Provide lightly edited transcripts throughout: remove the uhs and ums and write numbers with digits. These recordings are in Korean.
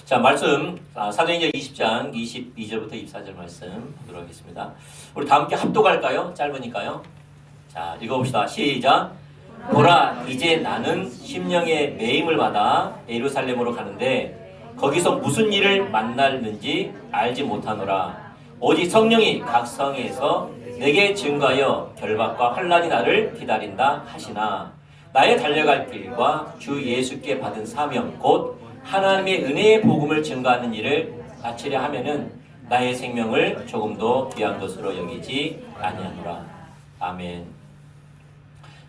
자, 말씀 사도행전 20장 22절부터 24절 말씀 보도록 하겠습니다. 우리 다 함께 합독할까요? 짧으니까요. 자, 읽어봅시다. 시작. 보라, 이제 나는 심령의 매임을 받아 예루살렘으로 가는데 거기서 무슨 일을 만날는지 알지 못하노라. 오직 성령이 각 성에서 내게 증거하여 결박과 환난이 나를 기다린다 하시나 나의 달려갈 길과 주 예수께 받은 사명 곧 하나님의 은혜의 복음을 증거하는 일을 바치려 하면은 나의 생명을 조금도 귀한 것으로 여기지 아니하노라. 아멘.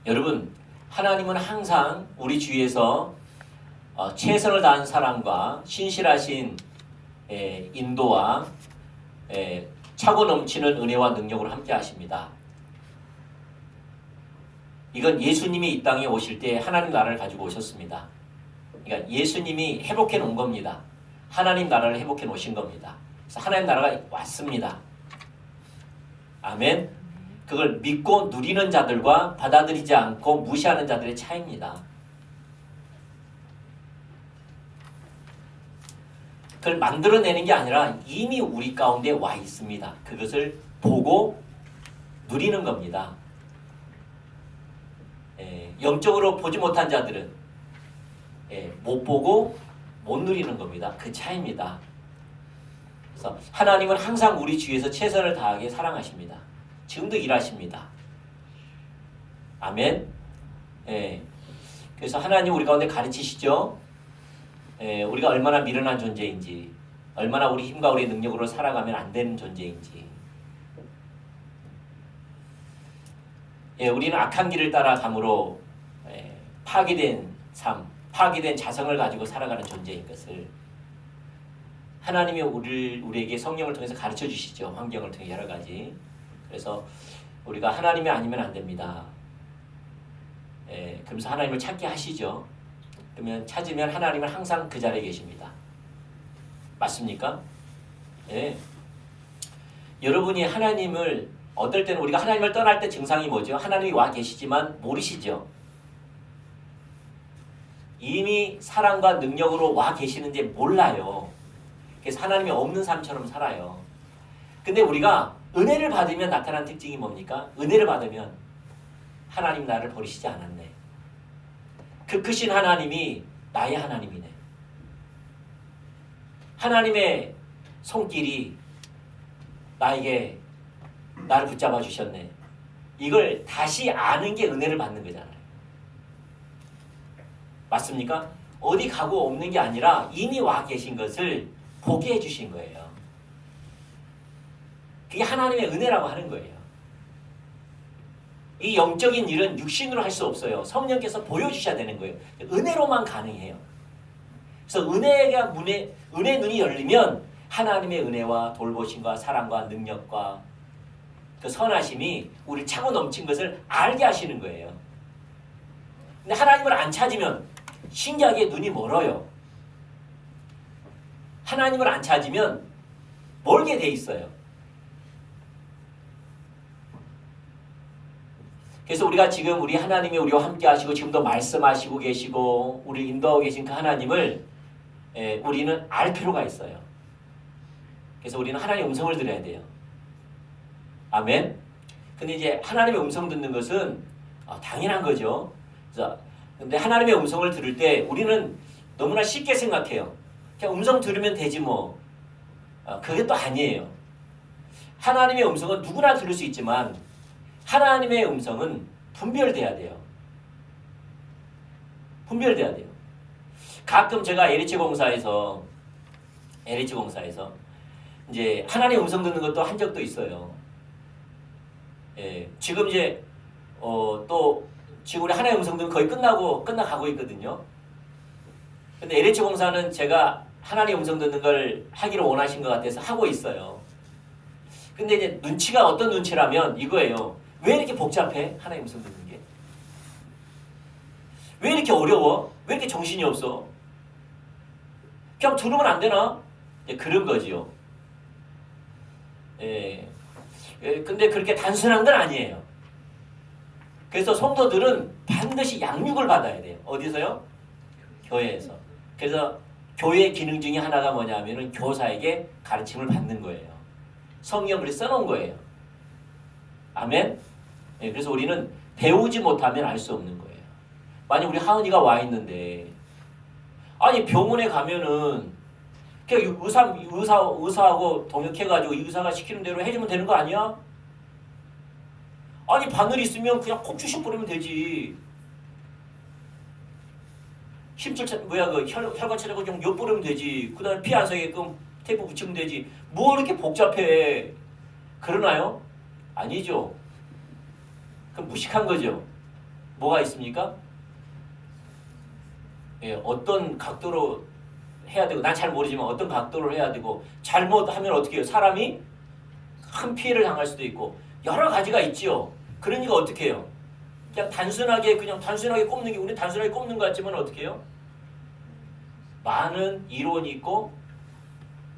여러분, 하나님은 항상 우리 주위에서 최선을 다한 사랑과 신실하신 인도와 차고 넘치는 은혜와 능력으로 함께 하십니다. 이건 예수님이 이 땅에 오실 때 하나님 나라를 가지고 오셨습니다. 그러니까 예수님이 회복해 놓은 겁니다. 하나님 나라를 회복해 놓으신 겁니다. 그래서 하나님 나라가 왔습니다. 아멘. 그걸 믿고 누리는 자들과 받아들이지 않고 무시하는 자들의 차이입니다. 그걸 만들어내는 게 아니라 이미 우리 가운데 와 있습니다. 그것을 보고 누리는 겁니다. 영적으로 보지 못한 자들은 못 보고 못 누리는 겁니다. 그 차이입니다. 그래서 하나님은 항상 우리 주위에서 최선을 다하게 사랑하십니다. 지금도 일하십니다. 아멘. 그래서 하나님 우리 가운데 가르치시죠. 우리가 얼마나 미련한 존재인지, 얼마나 우리 힘과 우리 능력으로 살아가면 안 되는 존재인지. 우리는 악한 길을 따라감으로 파괴된 삶, 파괴된 자성을 가지고 살아가는 존재인 것을 하나님이 우리에게 성령을 통해서 가르쳐 주시죠. 환경을 통해 여러 가지. 그래서 우리가 하나님이 아니면 안 됩니다. 그러면서 하나님을 찾게 하시죠. 그러면 찾으면 하나님은 항상 그 자리에 계십니다. 맞습니까? 여러분이 하나님을 어떨 때는 우리가 하나님을 떠날 때 증상이 뭐죠? 하나님이 와 계시지만 모르시죠. 이미 사랑과 능력으로 와 계시는지 몰라요. 그래서 하나님이 없는 삶처럼 살아요. 근데 우리가 은혜를 받으면 나타나는 특징이 뭡니까? 은혜를 받으면 하나님 나를 버리시지 않았네. 그 크신 하나님이 나의 하나님이네. 하나님의 손길이 나를 붙잡아 주셨네. 이걸 다시 아는 게 은혜를 받는 거잖아요. 맞습니까? 어디 가고 없는 게 아니라 이미 와 계신 것을 보게 해주신 거예요. 그게 하나님의 은혜라고 하는 거예요. 이 영적인 일은 육신으로 할 수 없어요. 성령께서 보여주셔야 되는 거예요. 은혜로만 가능해요. 그래서 은혜 눈이 열리면 하나님의 은혜와 돌보심과 사랑과 능력과 그 선하심이 우리를 차고 넘친 것을 알게 하시는 거예요. 근데 하나님을 안 찾으면 신기하게 눈이 멀어요. 하나님을 안 찾으면 멀게 돼 있어요. 그래서 우리가 지금 우리 하나님이 우리와 함께 하시고 지금도 말씀하시고 계시고 우리 인도하고 계신 그 하나님을 우리는 알 필요가 있어요. 그래서 우리는 하나님의 음성을 들어야 돼요. 아멘. 근데 이제 하나님의 음성 듣는 것은 당연한 거죠. 근데 하나님의 음성을 들을 때 우리는 너무나 쉽게 생각해요. 그냥 음성 들으면 되지 뭐. 그게 또 아니에요. 하나님의 음성은 누구나 들을 수 있지만 하나님의 음성은 분별돼야 돼요. 분별돼야 돼요. 가끔 제가 LH 공사에서 이제 하나님의 음성 듣는 것도 한 적도 있어요. 지금 이제 또 지금 우리 하나님의 음성 듣는 거의 끝나가고 있거든요. 근데 LH 공사는 제가 하나님의 음성 듣는 걸 하기를 원하신 것 같아서 하고 있어요. 근데 이제 눈치가 어떤 눈치라면 이거예요. 왜 이렇게 복잡해? 하나님의 음성 듣는 게. 왜 이렇게 어려워? 왜 이렇게 정신이 없어? 그냥 들으면 안 되나? 그런 거지요. 근데 그렇게 단순한 건 아니에요. 그래서 성도들은 반드시 양육을 받아야 돼요. 어디서요? 교회에서. 그래서 교회의 기능 중에 하나가 뭐냐면은 교사에게 가르침을 받는 거예요. 성경을 써놓은 거예요. 아멘. 네, 그래서 우리는 배우지 못하면 알 수 없는 거예요. 만약 우리 하은이가 와 있는데, 아니 병원에 가면은 그냥 의사하고 동역해가지고 의사가 시키는 대로 해주면 되는 거 아니야? 아니 바늘 있으면 그냥 콕 주식 뿌리면 되지. 힘줄 뭐야 그 혈관 찾아고 좀 엿뿌리면 되지. 그다음에 피 안 새게끔 테이프 붙이면 되지. 뭐 이렇게 복잡해? 그러나요? 아니죠. 그럼 무식한 거죠. 뭐가 있습니까? 예, 어떤 각도로 해야 되고, 난 잘 모르지만 어떤 각도로 해야 되고, 잘못하면 어떻게 해요? 사람이 큰 피해를 당할 수도 있고 여러 가지가 있지요. 그러니까 어떻게 해요? 그냥 단순하게 꼽는 게, 우리 단순하게 꼽는 것 같지만 어떻게 해요? 많은 이론이 있고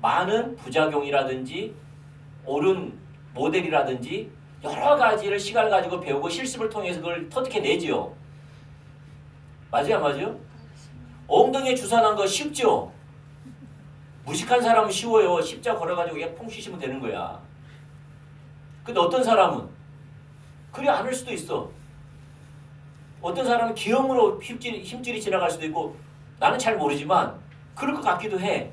많은 부작용이라든지 옳은 모델이라든지 여러 가지를 시간을 가지고 배우고 실습을 통해서 그걸 터득해내지요. 맞아요, 안 맞아요? 엉덩이에 주사 난 거 쉽죠? 무식한 사람은 쉬워요. 십자 걸어가지고 그냥 퐁 쉬시면 되는 거야. 근데 어떤 사람은 그래 않을 수도 있어. 어떤 사람은 기형으로 힘줄이 지나갈 수도 있고, 나는 잘 모르지만 그럴 것 같기도 해.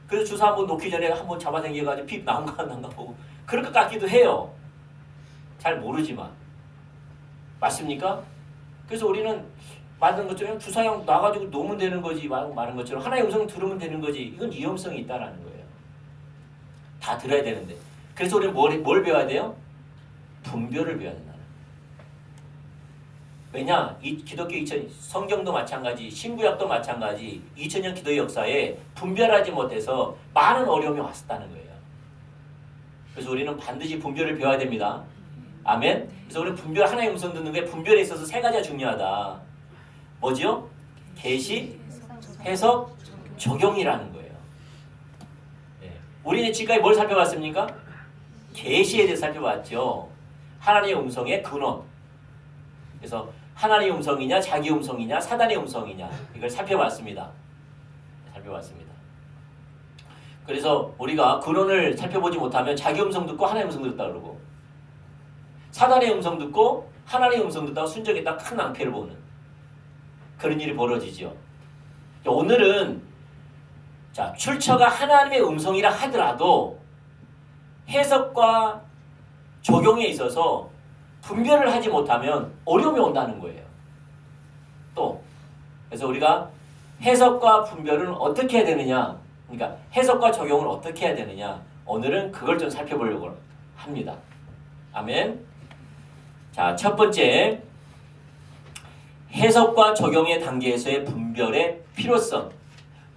그래서 주사 한번 놓기 전에 한번 잡아당겨가지고 피 나온가 안 나온가 보고 그럴 것 같기도 해요. 잘 모르지만. 맞습니까? 그래서 우리는 만든 것처럼 주사형 놔가지고 놓으면 되는 거지, 말한 것처럼 하나의 음성 들으면 되는 거지. 이건 위험성이 있다라는 거예요. 다 들어야 되는데. 그래서 우리는 뭘 배워야 돼요? 분별을 배워야 된다. 왜냐? 이 기독교 성경도 마찬가지, 신구약도 마찬가지, 2000년 기도의 역사에 분별하지 못해서 많은 어려움이 왔었다는 거예요. 그래서 우리는 반드시 분별을 배워야 됩니다. 아멘? 그래서 우리는 분별, 하나의 음성 듣는 게 분별에 있어서 세 가지가 중요하다. 뭐지요? 계시, 해석, 적용이라는 거예요. 네. 우리는 지금까지 뭘 살펴봤습니까? 계시에 대해서 살펴봤죠. 하나님의 음성의 근원. 그래서 하나님의 음성이냐, 자기 음성이냐, 사단의 음성이냐, 이걸 살펴봤습니다. 그래서 우리가 근원을 살펴보지 못하면 자기 음성 듣고 하나님의 음성 듣다 그러고, 사단의 음성 듣고 하나님의 음성 듣다가 순종했다 큰 낭패를 보는 그런 일이 벌어지죠. 오늘은 자, 출처가 하나님의 음성이라 하더라도 해석과 적용에 있어서 분별을 하지 못하면 어려움이 온다는 거예요. 또 그래서 우리가 해석과 분별은 어떻게 해야 되느냐, 그러니까 해석과 적용을 어떻게 해야 되느냐, 오늘은 그걸 좀 살펴보려고 합니다. 아멘. 자, 첫 번째, 해석과 적용의 단계에서의 분별의 필요성.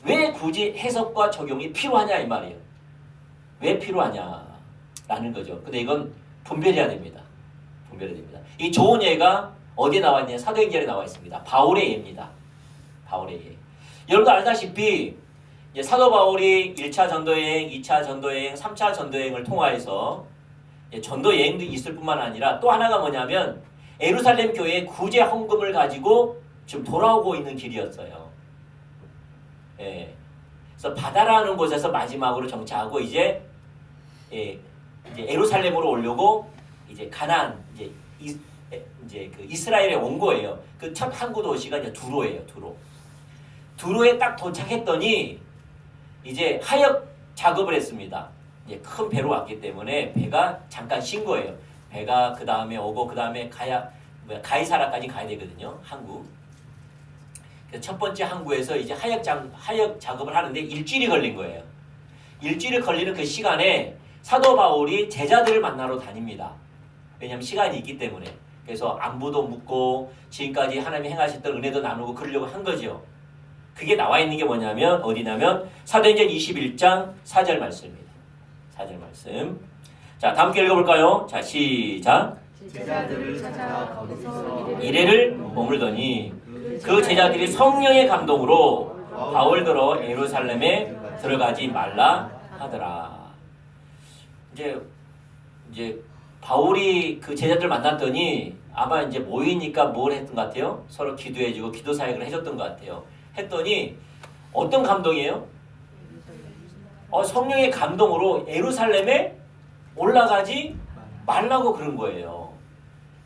왜 굳이 해석과 적용이 필요하냐 이 말이에요. 왜 필요하냐라는 거죠. 근데 이건 분별해야 됩니다. 분별해야 됩니다. 이 좋은 예가 어디에 나와 있냐? 사도행전에 나와 있습니다. 바울의 예입니다. 바울의 예. 여러분도 알다시피 사도 바울이 1차 전도여행, 2차 전도여행, 3차 전도여행을 통하여서 전도 여행도 있을 뿐만 아니라 또 하나가 뭐냐면 예루살렘 교회의 구제 헌금을 가지고 지금 돌아오고 있는 길이었어요. 예. 그래서 바다라는 곳에서 마지막으로 정차하고 이제 예루살렘으로 오려고 이제 가나안 이제 그 이스라엘에 온 거예요. 그 첫 항구 도시가 이제 두로예요. 두로에 딱 도착했더니 이제 하역 작업을 했습니다. 이제 큰 배로 왔기 때문에 배가 잠깐 쉰 거예요. 배가 그 다음에 오고 그 다음에 가이사라까지 가야 되거든요. 항구. 그래서 첫 번째 항구에서 이제 하역 작업을 하는데 일주일이 걸린 거예요. 일주일이 걸리는 그 시간에 사도 바울이 제자들을 만나러 다닙니다. 왜냐하면 시간이 있기 때문에. 그래서 안부도 묻고 지금까지 하나님이 행하셨던 은혜도 나누고 그러려고 한 거죠. 그게 나와 있는 게 뭐냐면 어디냐면 사도행전 21장 4절 말씀입니다. 4절 말씀. 자, 다 함께 읽어볼까요? 자, 시작. 제자들을 찾아 거기서 이래를 머물더니 그 제자들이 성령의 감동으로 바울더러 예루살렘에 들어가지 말라 하더라. 이제 바울이 그 제자들 만났더니 아마 이제 모이니까 뭘 했던 것 같아요? 서로 기도해주고 기도 사역을 해줬던 것 같아요. 했더니 어떤 감동이에요? 성령의 감동으로 예루살렘에 올라가지 말라고 그런 거예요.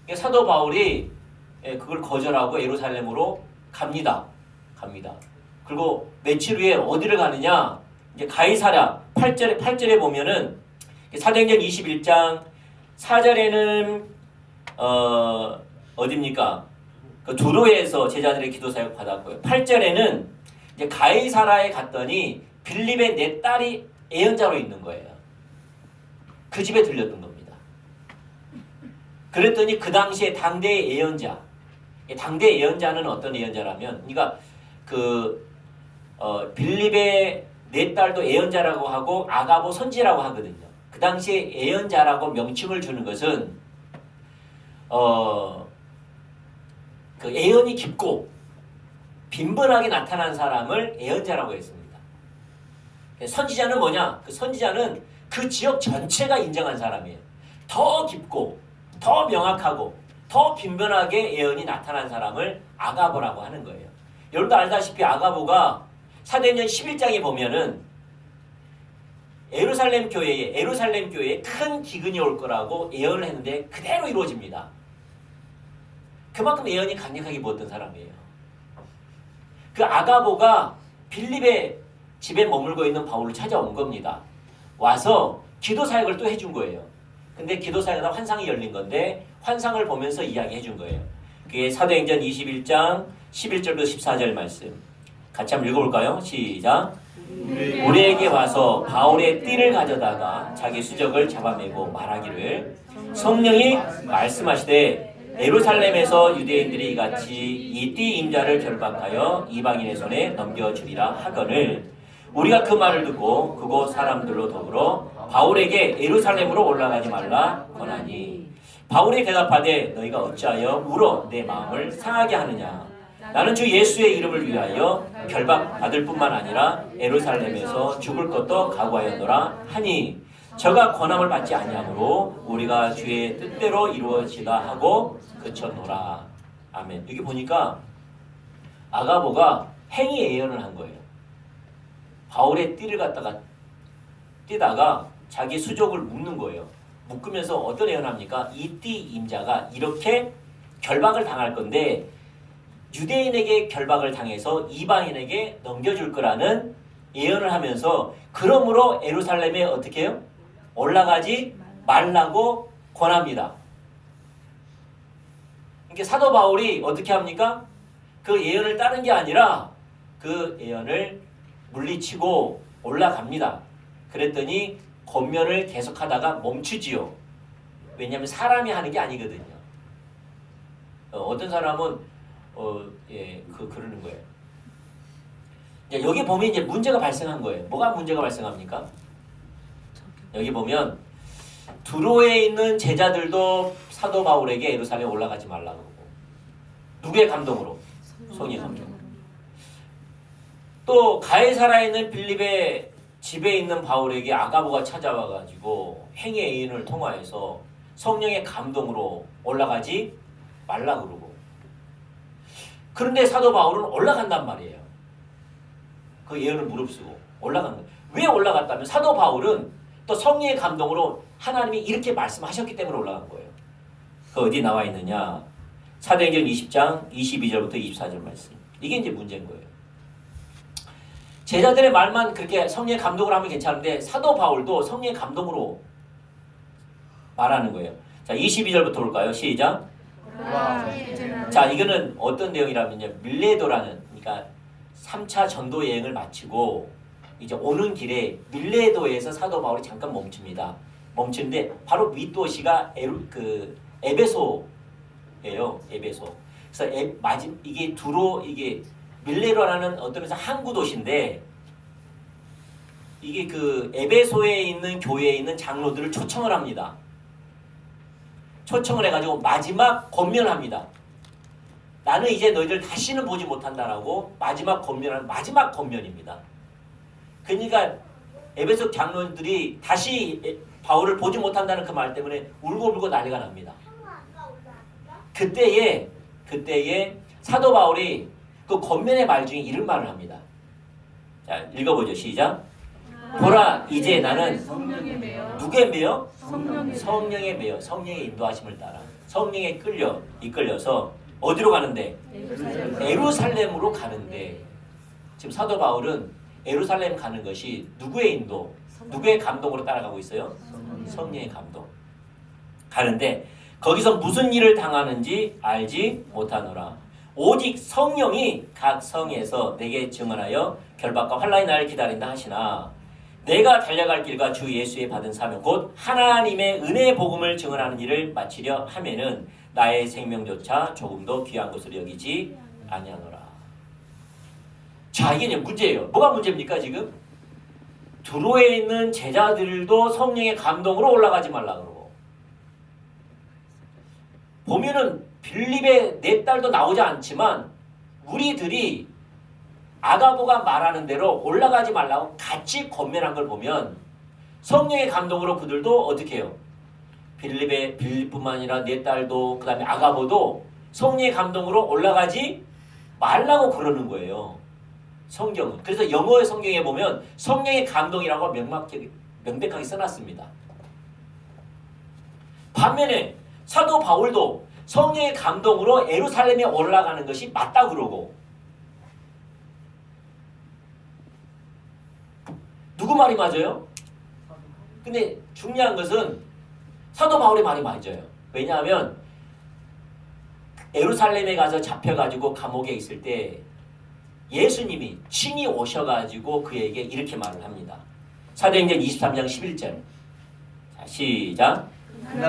그러니까 사도 바울이 그걸 거절하고 예루살렘으로 갑니다. 그리고 며칠 후에 어디를 가느냐? 이제 가이사랴 8절에 보면은 사도행전 21장 4절에는 어디입니까? 그 두로에서 제자들의 기도 사역 받았고요. 8절에는 이제 가이사랴에 갔더니 빌립의 내 딸이 예언자로 있는 거예요. 그 집에 들렸던 겁니다. 그랬더니 그 당시에 당대의 예언자, 당대 예언자는 어떤 예언자라면, 그러니까 빌립의 내 딸도 예언자라고 하고 아가보 선지라고 하거든요. 그 당시에 예언자라고 명칭을 주는 것은 그 예언이 깊고 빈번하게 나타난 사람을 예언자라고 했습니다. 선지자는 뭐냐? 그 선지자는 그 지역 전체가 인정한 사람이에요. 더 깊고 더 명확하고 더 빈번하게 예언이 나타난 사람을 아가보라고 하는 거예요. 여러분도 알다시피 아가보가 사도행전 11장에 보면은 예루살렘 교회에 큰 기근이 올 거라고 예언을 했는데 그대로 이루어집니다. 그만큼 예언이 강력하게 부었던 사람이에요. 그 아가보가 빌립의 집에 머물고 있는 바울을 찾아온 겁니다. 와서 기도 사역을 또 해준 거예요. 근데 기도 사역하다 환상이 열린 건데 환상을 보면서 이야기해 준 거예요. 그게 사도행전 21장 11절부터 14절 말씀. 같이 한번 읽어볼까요? 시작. 우리에게 와서 바울의 띠를 가져다가 자기 수적을 잡아매고 말하기를 성령이 말씀하시되 예루살렘에서 유대인들이 이같이 이 띠 임자를 결박하여 이방인의 손에 넘겨주리라 하거늘 우리가 그 말을 듣고 그곳 사람들로 더불어 바울에게 예루살렘으로 올라가지 말라 권하니 바울이 대답하되 너희가 어찌하여 물어 내 마음을 상하게 하느냐 나는 주 예수의 이름을 위하여 결박받을 뿐만 아니라 예루살렘에서 죽을 것도 각오하였노라 하니 저가 권함을 받지 아니하므로 우리가 주의 뜻대로 이루어지다 하고 그쳤노라. 아멘. 여기 보니까 아가보가 행위 예언을 한 거예요. 바울의 띠를 갖다가 띠다가 자기 수족을 묶는 거예요. 묶으면서 어떤 예언을 합니까? 이 띠 임자가 이렇게 결박을 당할 건데 유대인에게 결박을 당해서 이방인에게 넘겨줄 거라는 예언을 하면서 그러므로 예루살렘에 어떻게 해요? 올라가지 말라고 권합니다. 그러니까 사도 바울이 어떻게 합니까? 그 예언을 따른 게 아니라 그 예언을 물리치고 올라갑니다. 그랬더니 권면을 계속하다가 멈추지요. 왜냐하면 사람이 하는 게 아니거든요. 어떤 사람은 그러는 거예요. 여기 보면 이제 문제가 발생한 거예요. 뭐가 문제가 발생합니까? 여기 보면 두로에 있는 제자들도 사도 바울에게 예루살렘에 올라가지 말라고 그러고 누구의 감동으로? 성령의 감동으로. 또 가이사라에 있는 빌립의 집에 있는 바울에게 아가보가 찾아와가지고 행의 예언을 통하여서 성령의 감동으로 올라가지 말라고 그러고 그런데 사도 바울은 올라간단 말이에요. 그 예언을 무릅쓰고 올라간 거예요. 왜 올라갔다면 사도 바울은 또 성령의 감동으로 하나님이 이렇게 말씀하셨기 때문에 올라간 거예요. 그 어디 나와 있느냐? 사도행전 20장 22절부터 24절 말씀. 이게 이제 문제인 거예요. 제자들의 말만 그렇게 성령의 감동으로 하면 괜찮은데 사도 바울도 성령의 감동으로 말하는 거예요. 자, 22절부터 볼까요? 시작. 자, 이거는 어떤 내용이라면요. 밀레도라는 그러니까 3차 전도 여행을 마치고 이제 오는 길에 밀레도에서 사도 바울이 잠깐 멈춥니다. 멈추는데 바로 윗도시가 에베소예요. 에베소. 그래서 이게 이게 밀레도라는 어떤 면에서 항구 도시인데 이게 그 에베소에 있는 교회에 있는 장로들을 초청을 합니다. 초청을 해가지고 마지막 권면을 합니다. 나는 이제 너희들 다시는 보지 못한다라고 마지막 권면하는 마지막 권면입니다. 그러니까 에베소 장로들이 다시 바울을 보지 못한다는 그 말 때문에 울고불고 난리가 납니다. 그때에 사도 바울이 그 권면의 말 중에 이런 말을 합니다. 자, 읽어보죠. 시작. 보라, 이제 나는 성령에 매여 누구에 매여? 성령에 성령에 매여. 성령의 인도하심을 따라 성령에 이끌려서 어디로 가는데? 에루살렘으로 가는데, 지금 사도 바울은 에루살렘 가는 것이 누구의 인도? 누구의 감동으로 따라가고 있어요? 성령의 감동. 가는데 거기서 무슨 일을 당하는지 알지 못하노라. 오직 성령이 각 성에서 내게 증언하여 결박과 환난이 나를 기다린다 하시나, 내가 달려갈 길과 주 예수의 받은 사명 곧 하나님의 은혜의 복음을 증언하는 일을 마치려 하면은 나의 생명조차 조금도 귀한 것으로 여기지 아니하노라. 자, 이게 이제 문제예요. 뭐가 문제입니까 지금? 두로에 있는 제자들도 성령의 감동으로 올라가지 말라 그러고, 보면은 빌립의 네 딸도 나오지 않지만 우리들이 아가보가 말하는 대로 올라가지 말라고 같이 권면한 걸 보면 성령의 감동으로 그들도 어떻게 해요? 빌립뿐만 아니라 네 딸도 그 다음에 아가보도 성령의 감동으로 올라가지 말라고 그러는 거예요. 성경은. 그래서 영어의 성경에 보면 성령의 감동이라고 명백하게 써놨습니다. 반면에 사도 바울도 성령의 감동으로 예루살렘에 올라가는 것이 맞다 그러고, 누구 말이 맞아요? 근데 중요한 것은 사도 바울의 말이 맞아요. 왜냐하면 예루살렘에 가서 잡혀가지고 감옥에 있을 때 예수님이 친히 오셔가지고 그에게 이렇게 말을 합니다. 사도행전 23장 11절. 자, 시작.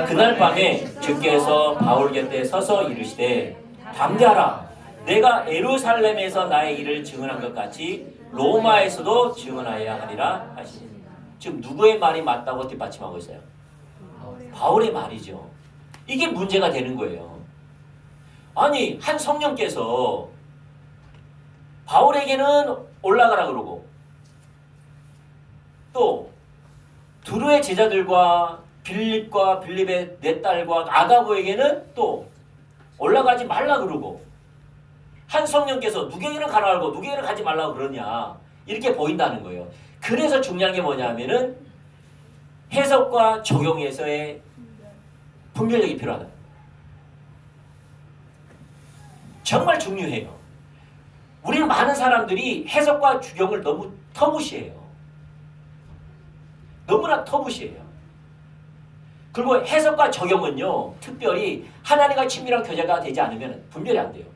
그날 밤에 주께서 바울 곁에 서서 이르시되 담대하라. 내가 예루살렘에서 나의 일을 증언한 것 같이 로마에서도 증언하여야 하리라 하시니. 지금 누구의 말이 맞다고 뒷받침하고 있어요? 바울의 말이죠. 이게 문제가 되는 거예요. 아니, 한 성령께서 바울에게는 올라가라 그러고, 또 두루의 제자들과 빌립과 빌립의 네 딸과 아가보에게는 또 올라가지 말라 그러고, 한 성령께서 누구에게는 가라 하고 누구에게는 가지 말라고 그러냐, 이렇게 보인다는 거예요. 그래서 중요한 게 뭐냐면은 해석과 적용에서의 분별력이 필요하다. 정말 중요해요. 우리는 많은 사람들이 해석과 적용을 너무 터무시해요. 너무나 터무시해요. 그리고 해석과 적용은요, 특별히 하나님과 친밀한 교제가 되지 않으면 분별이 안 돼요.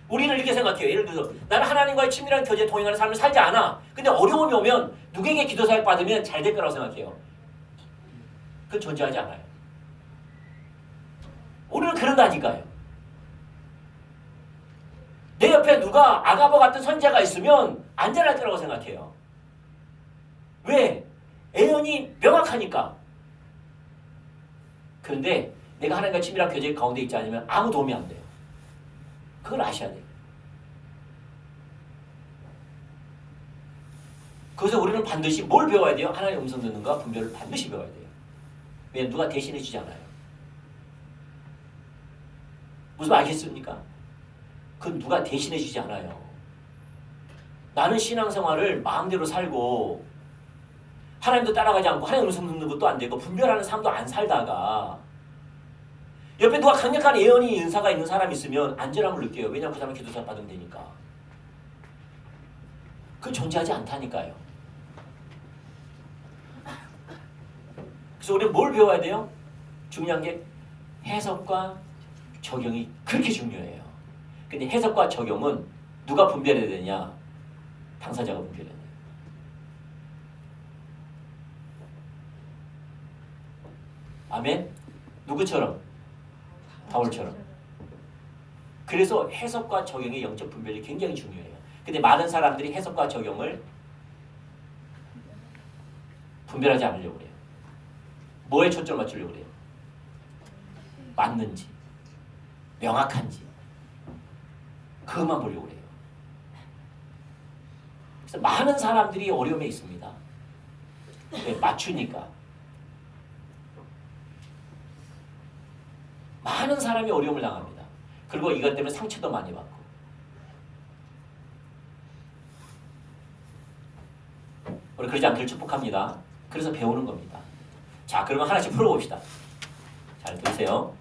우리는 이렇게 생각해요. 예를 들어서 나는 하나님과의 친밀한 교제 동행하는 삶을 살지 않아. 근데 어려움이 오면 누구에게 기도 사역 받으면 잘 될 거라고 생각해요. 그건 존재하지 않아요. 우리는 그런다니까요. 내 옆에 누가 아가보 같은 선지자가 있으면 안전할 거라고 생각해요. 왜? 애연이 명확하니까. 그런데 내가 하나님과 친밀한 교제 가운데 있지 않으면 아무 도움이 안 돼요. 그걸 아셔야 돼요. 그래서 우리는 반드시 뭘 배워야 돼요? 하나님의 음성 듣는 것과 분별을 반드시 배워야 돼요. 왜? 누가 대신해 주지 않아요. 무슨 말 알겠습니까? 그건 누가 대신해 주지 않아요. 나는 신앙생활을 마음대로 살고 하나님도 따라가지 않고 하나님 음성 듣는 것도 안 되고 분별하는 삶도 안 살다가 옆에 누가 강력한 예언이 은사가 있는 사람이 있으면 안전함을 느껴요. 왜냐하면 그 사람은 기도사 받으면 되니까. 그건 존재하지 않다니까요. 그래서 우리는 뭘 배워야 돼요? 중요한 게 해석과 적용이 그렇게 중요해요. 근데 해석과 적용은 누가 분별해야 되냐? 당사자가 분별해야 돼요. 아멘? 누구처럼? 바울처럼. 그래서 해석과 적용의 영적 분별이 굉장히 중요해요. 근데 많은 사람들이 해석과 적용을 분별하지 않으려고 그래요. 뭐에 초점을 맞추려고 그래요? 맞는지, 명확한지, 그것만 보려고 그래요. 그래서 많은 사람들이 어려움에 있습니다. 왜? 맞추니까. 많은 사람이 어려움을 당합니다. 그리고 이것 때문에 상처도 많이 받고. 우리 그러지 않기를 축복합니다. 그래서 배우는 겁니다. 자, 그러면 하나씩 풀어봅시다. 잘 들으세요.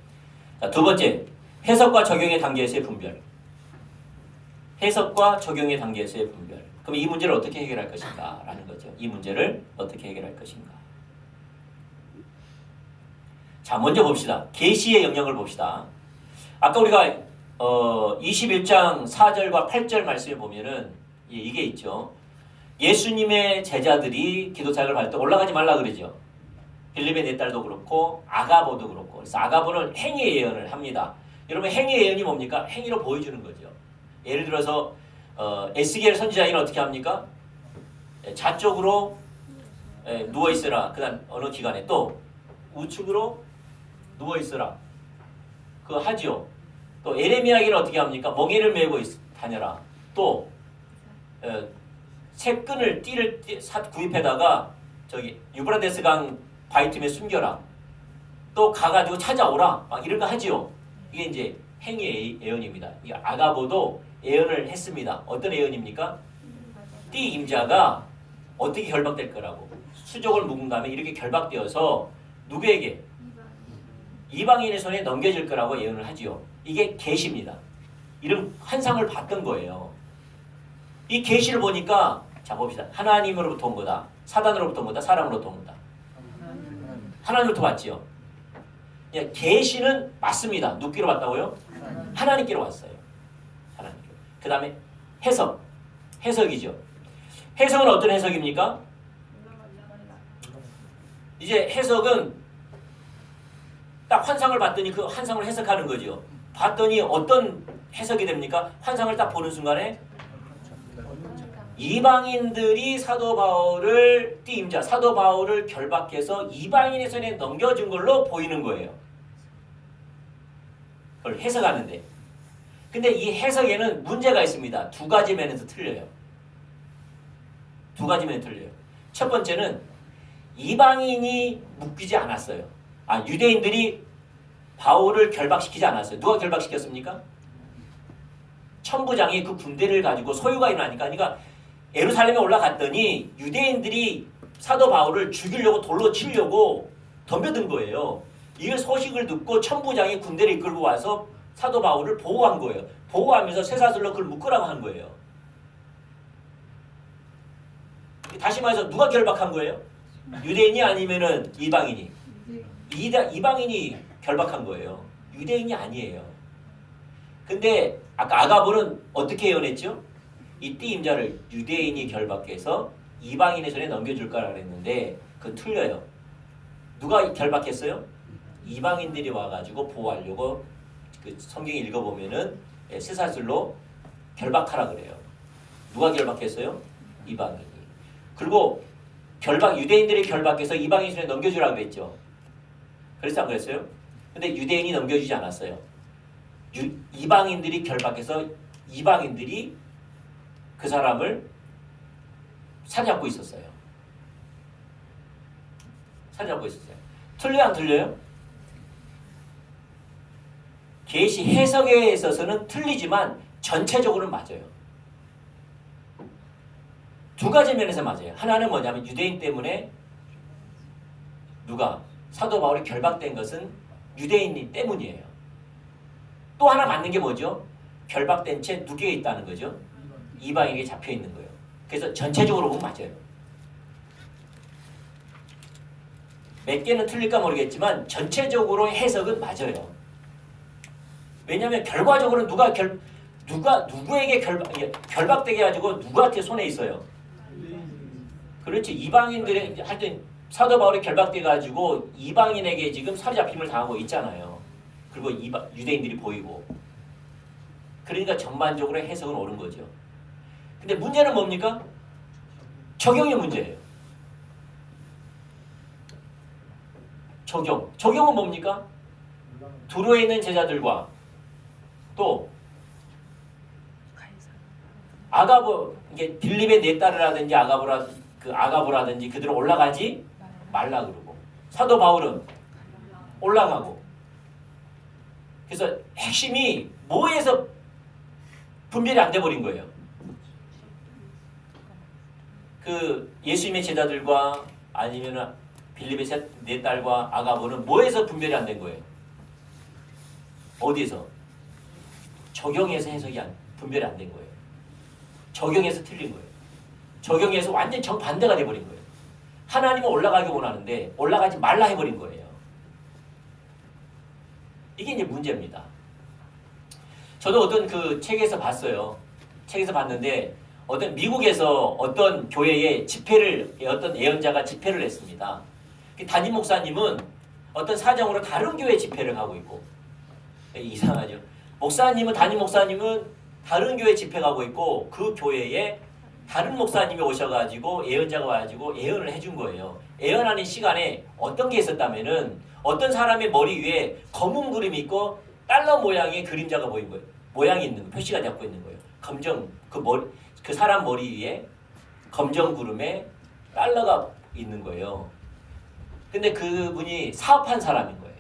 자, 두 번째, 해석과 적용의 단계에서의 분별. 해석과 적용의 단계에서의 분별. 그럼 이 문제를 어떻게 해결할 것인가? 라는 거죠. 이 문제를 어떻게 해결할 것인가? 자, 먼저 봅시다. 계시의 영역을 봅시다. 아까 우리가 21장 4절과 8절 말씀에 보면은 이게 있죠. 예수님의 제자들이 기도 사역을 받을 때 올라가지 말라 그러죠. 빌립의 네 딸도 그렇고 아가보도 그렇고. 그래서 아가보는 행위 예언을 합니다. 여러분 행위 예언이 뭡니까? 행위로 보여주는 거죠. 예를 들어서 에스겔 선지자인 어떻게 합니까? 좌쪽으로 누워 있으라. 그다음 어느 기간에 또 우측으로 누워 있으라. 그거 하지요. 또 에레미야기는 어떻게 합니까? 멍에를 메고 다녀라. 또 새 끈을 띠를 구입해다가 저기 유브라데스 강 바위틈에 숨겨라. 또 가가지고 찾아오라. 막 이런 거 하지요. 이게 이제 행위 예언입니다. 이 아가보도 예언을 했습니다. 어떤 예언입니까? 띠 임자가 어떻게 결박될 거라고. 수족을 묵은 다음에 이렇게 결박되어서 누구에게? 이방인의 손에 넘겨질 거라고 예언을 하지요. 이게 계시입니다. 이런 환상을 봤던 거예요. 이 계시를 보니까 자 봅시다. 하나님으로부터 온 거다. 사단으로부터 온 거다. 사람으로부터 온 거다. 하나님으로부터 왔지요. 계시는 맞습니다. 누구로 왔다고요? 하나님께로 왔어요. 하나님께. 그 다음에 해석. 해석이죠. 해석은 어떤 해석입니까? 이제 해석은 딱 환상을 봤더니 그 환상을 해석하는 거죠. 봤더니 어떤 해석이 됩니까? 환상을 딱 보는 순간에 이방인들이 사도 바울을 띠임자 사도 바울을 결박해서 이방인의 손에 넘겨준 걸로 보이는 거예요. 그걸 해석하는데. 근데 이 해석에는 문제가 있습니다. 두 가지 면에서 틀려요. 두 가지 면에 틀려요. 첫 번째는 이방인이 묶이지 않았어요. 유대인들이 바울을 결박시키지 않았어요. 누가 결박시켰습니까? 천부장이 그 군대를 가지고 소유가 일어나니까. 그러니까 예루살렘에 올라갔더니 유대인들이 사도 바울을 죽이려고 돌로 치려고 덤벼든 거예요. 이 소식을 듣고 천부장이 군대를 이끌고 와서 사도 바울을 보호한 거예요. 보호하면서 쇠사슬로 그걸 묶으라고 한 거예요. 다시 말해서 누가 결박한 거예요? 유대인이 아니면은 이방인이? 이방인이 결박한 거예요. 유대인이 아니에요. 근데 아까 아가보는 어떻게 예언했죠? 이 띠임자를 유대인이 결박해서 이방인의 손에 넘겨줄 거라 그랬는데 그건 틀려요. 누가 결박했어요? 이방인들이 와가지고 보호하려고 그 성경 읽어보면은 쇠사슬로 결박하라 그래요. 누가 결박했어요? 이방인이. 그리고 유대인들이 결박해서 이방인 손에 넘겨주라 그랬죠. 그랬어 안 그랬어요? 근데 유대인이 넘겨주지 않았어요. 이방인들이 결박해서 이방인들이 그 사람을 사로잡고 있었어요. 사로잡고 있었어요. 틀려요 안 틀려요? 계시 해석에 있어서는 틀리지만 전체적으로는 맞아요. 두 가지 면에서 맞아요. 하나는 뭐냐면 유대인 때문에 누가? 사도 바울이 결박된 것은 유대인 때문이에요. 또 하나 맞는 게 뭐죠? 결박된 채 누구에 있다는 거죠? 이방인에게 잡혀 있는 거예요. 그래서 전체적으로 보면 맞아요. 몇 개는 틀릴까 모르겠지만 전체적으로 해석은 맞아요. 왜냐하면 결과적으로 누구에게 결박되게 가지고 누구한테 손에 있어요? 그렇지. 이방인들의 하여튼 사도 바울이 결박돼 가지고 이방인에게 지금 사로잡힘을 당하고 있잖아요. 그리고 유대인들이 보이고. 그러니까 전반적으로 해석은 옳은 거죠. 근데 문제는 뭡니까? 적용의 문제예요. 적용은 뭡니까? 두로에 있는 제자들과 또 아가보, 이게 빌립의 네 딸이라든지 아가보라든지 그들은 올라가지 말라 그러고 사도 바울은 올라가고. 그래서 핵심이 뭐에서 분별이 안 돼버린 거예요. 그 예수님의 제자들과 아니면 빌립의 네 딸과 아가보는 뭐에서 분별이 안 된 거예요? 어디에서? 적용에서 분별이 안 된 거예요. 적용에서 틀린 거예요. 적용에서 완전 정반대가 돼버린 거예요. 하나님은 올라가기 원하는데 올라가지 말라 해버린 거예요. 이게 이제 문제입니다. 저도 어떤 그 책에서 봤어요. 책에서 봤는데 어떤 미국에서 어떤 교회에 어떤 예언자가 집회를 했습니다. 그 담임 목사님은 어떤 사정으로 다른 교회 집회를 가고 있고, 이상하죠. 담임 목사님은 다른 교회 집회 가고 있고 그 교회에 다른 목사님이 오셔가지고 예언자가 와가지고 예언을 해준 거예요. 예언하는 시간에 어떤 게 있었다면은 어떤 사람의 머리 위에 검은 구름이 있고 달러 모양의 그림자가 보인 거예요. 모양이 있는 거, 표시가 잡고 있는 거예요. 그 사람 머리 위에 검정 구름에 달러가 있는 거예요. 근데 그분이 사업한 사람인 거예요.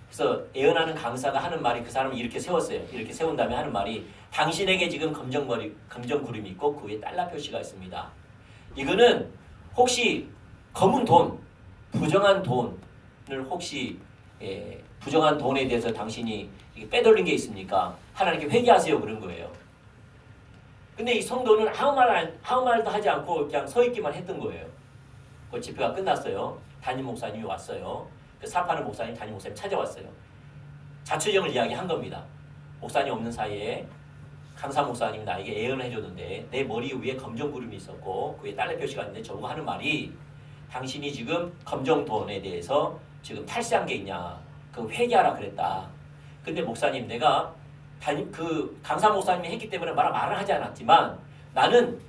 그래서 예언하는 강사가 하는 말이 그 사람을 이렇게 세웠어요. 이렇게 세운 다음에 하는 말이 당신에게 지금 검정 구름이 있고 그 위에 달러 표시가 있습니다. 이거는 혹시 검은 돈, 부정한 돈을 혹시 부정한 돈에 대해서 당신이 빼돌린 게 있습니까? 하나님께 회개하세요 그런 거예요. 근데 이 성도는 아무 말도 하지 않고 그냥 서 있기만 했던 거예요. 그 집회가 끝났어요. 담임 목사님이 왔어요. 그 사업하는 목사님, 담임 목사님 찾아왔어요. 자초정을 이야기한 겁니다. 목사님 없는 사이에 강사 목사님이 나에게 예언을 해줬는데 내 머리 위에 검정 구름이 있었고 그 위에 달러 표시가 있는데 저거 하는 말이 당신이 지금 검정 돈에 대해서 지금 탈세한 게 있냐, 그 회개하라 그랬다. 근데 목사님, 내가 그 강사 목사님이 했기 때문에 말을 하지 않았지만 나는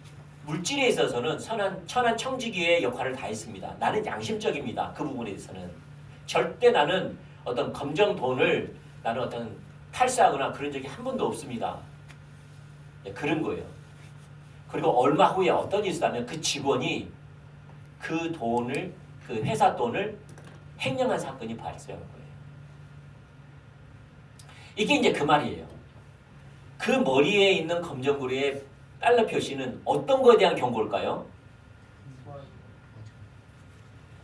물질에 있어서는 천한 청지기의 역할을 다 했습니다. 나는 양심적입니다. 그 부분에 대해서는 절대 나는 어떤 검정 돈을 나는 어떤 탈세하거나 그런 적이 한 번도 없습니다. 네, 그런 거예요. 그리고 얼마 후에 어떤 일이 있었다면 그 직원이 그 회사 돈을 횡령한 사건이 발생한 거예요. 이게 이제 그 말이에요. 그 머리에 있는 검정구리의 달러 표시는 어떤 거에 대한 경고일까요?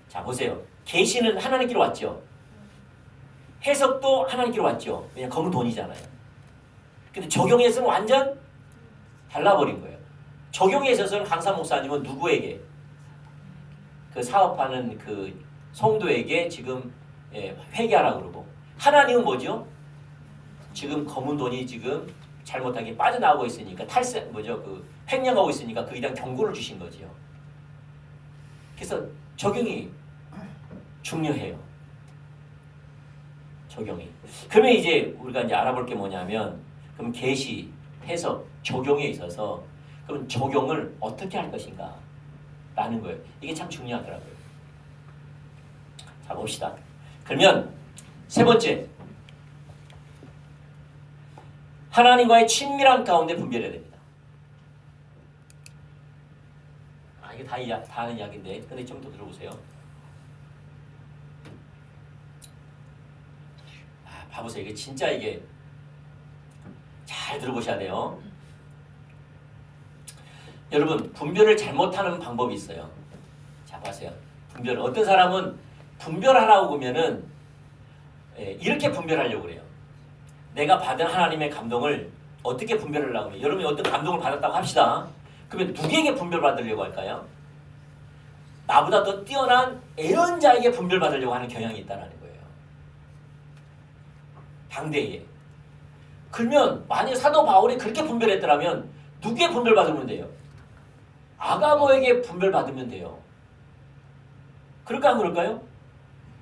자, 보세요. 계시는 하나님께로 왔죠. 해석도 하나님께로 왔죠. 왜냐면 검은 돈이잖아요. 근데 적용에 있어서는 완전 달라버린 거예요. 적용에 있어서는 강사 목사님은 누구에게? 그 사업하는 그 성도에게 지금 회개하라 그러고, 하나님은 뭐죠? 지금 검은 돈이 지금 잘못하게 빠져나오고 있으니까 횡령하고 있으니까 그에 대한 경고를 주신 거지요. 그래서 적용이 중요해요. 적용이. 그러면 이제 우리가 이제 알아볼 게 뭐냐면, 그럼 계시, 해석, 적용에 있어서 그럼 적용을 어떻게 할 것인가 라는 거예요. 이게 참 중요하더라고요. 자, 봅시다. 그러면 세 번째, 하나님과의 친밀한 가운데 분별해야 됩니다. 이게 다 하는 이야기인데, 근데 좀 더 들어보세요. 봐보세요. 이게 진짜 이게 잘 들어보셔야 돼요. 여러분, 분별을 잘못하는 방법이 있어요. 자, 보세요. 분별. 어떤 사람은 분별하라고 보면은 이렇게 분별하려고 그래요. 내가 받은 하나님의 감동을 어떻게 분별하려고 그래요? 여러분이 어떤 감동을 받았다고 합시다. 그러면 누구에게 분별받으려고 할까요? 나보다 더 뛰어난 예언자에게 분별받으려고 하는 경향이 있다는 거예요. 당대에. 그러면 만약 사도 바울이 그렇게 분별했더라면 누구에 분별받으면 돼요? 아가보에게 분별받으면 돼요. 그럴까 안 그럴까요?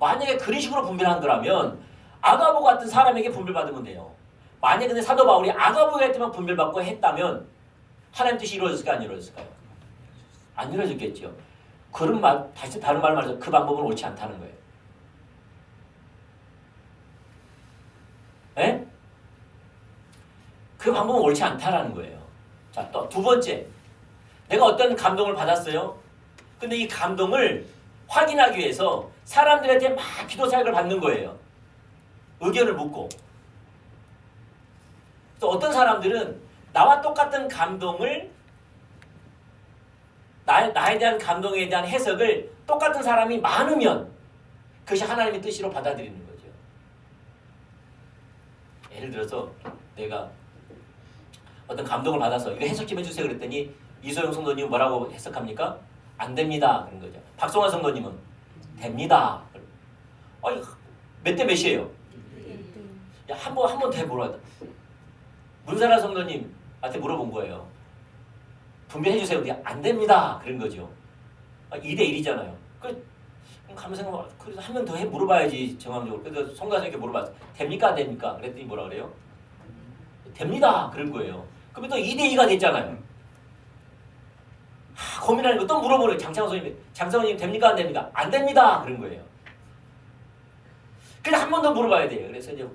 만약에 그런 식으로 분별한 거라면 아가보 같은 사람에게 분별받으면 돼요. 만약에 근데 사도 바울이 아가보에게만 분별받고 했다면 하나님 뜻이 이루어졌을까요? 안 이루어졌을까요? 안 이루어졌겠죠. 다시 다른 말로 말해서 그 방법은 옳지 않다는 거예요. 예? 그 방법은 옳지 않다라는 거예요. 자, 또 두 번째. 내가 어떤 감동을 받았어요. 근데 이 감동을 확인하기 위해서 사람들한테 막 기도 사역을 받는 거예요. 의견을 묻고. 또 어떤 사람들은 나와 똑같은 감동을 나에 대한 감동에 대한 해석을 똑같은 사람이 많으면 그것이 하나님의 뜻으로 받아들이는 거죠. 예를 들어서 내가 어떤 감동을 받아서 이거 해석 좀 해주세요 그랬더니 이소영 성도님 뭐라고 해석합니까? 안 됩니다 그런 거죠. 박송환 성도님은 됩니다. 아니 몇 대 몇이에요? 야, 한 번 더 해보라. 문사라 성도님한테 물어본 거예요. 분별해 주세요. 안 됩니다. 그런 거죠. 2대 1이잖아요. 가면 생각, 그래서 한 번 더 물어봐야지 정황적으로. 그래서 성가선에게 물어봤어. 됩니까? 안 됩니까? 그랬더니 뭐라 그래요? 됩니다. 그런 거예요. 그러면 또 2대 2가 됐잖아요. 고민하는 거 또 물어보래요. 장창호님 됩니까? 안 됩니까? 안 됩니다. 그런 거예요. 그래서 한 번 더 물어봐야 돼요. 그래서 이제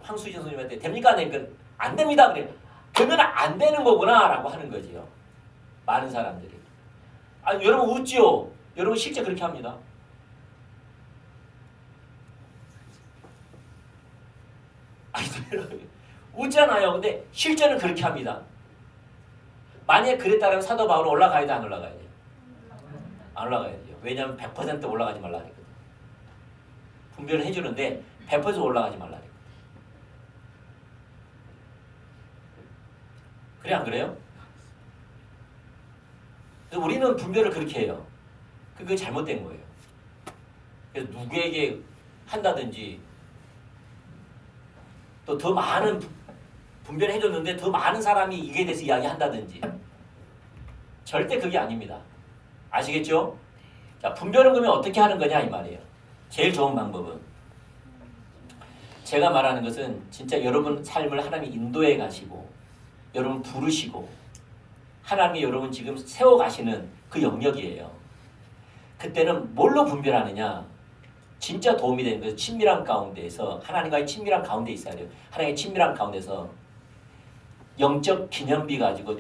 황수진 선생님한테 됩니까? 안 됩니까? 안 됩니다. 그래요. 그러면 안 되는 거구나 라고 하는 거지요. 많은 사람들이. 여러분 웃지요? 여러분 실제 그렇게 합니다. 웃잖아요. 근데 실제는 그렇게 합니다. 만약에 그랬다면 사도 바울은 올라가야 돼, 안 올라가야 돼요? 안 올라가야 돼요. 왜냐하면 100% 올라가지 말라 그랬거든요. 분별을 해주는데 100% 올라가지 말라 그랬거든요. 그래 안 그래요? 우리는 분별을 그렇게 해요. 그게 잘못된 거예요. 그래서 누구에게 한다든지 또 더 많은 분별을 해줬는데 더 많은 사람이 이게 대해서 이야기한다든지 절대 그게 아닙니다. 아시겠죠? 자, 분별은 그러면 어떻게 하는 거냐 이 말이에요. 제일 좋은 방법은 제가 말하는 것은 진짜 여러분 삶을 하나님이 인도해 가시고 여러분 부르시고 하나님이 여러분 지금 세워가시는 그 영역이에요. 그때는 뭘로 분별하느냐? 진짜 도움이 되는 것은 친밀한 가운데에서 하나님과의 친밀한 가운데 있어야 돼요. 하나님의 친밀한 가운데서 영적 기념비 가지고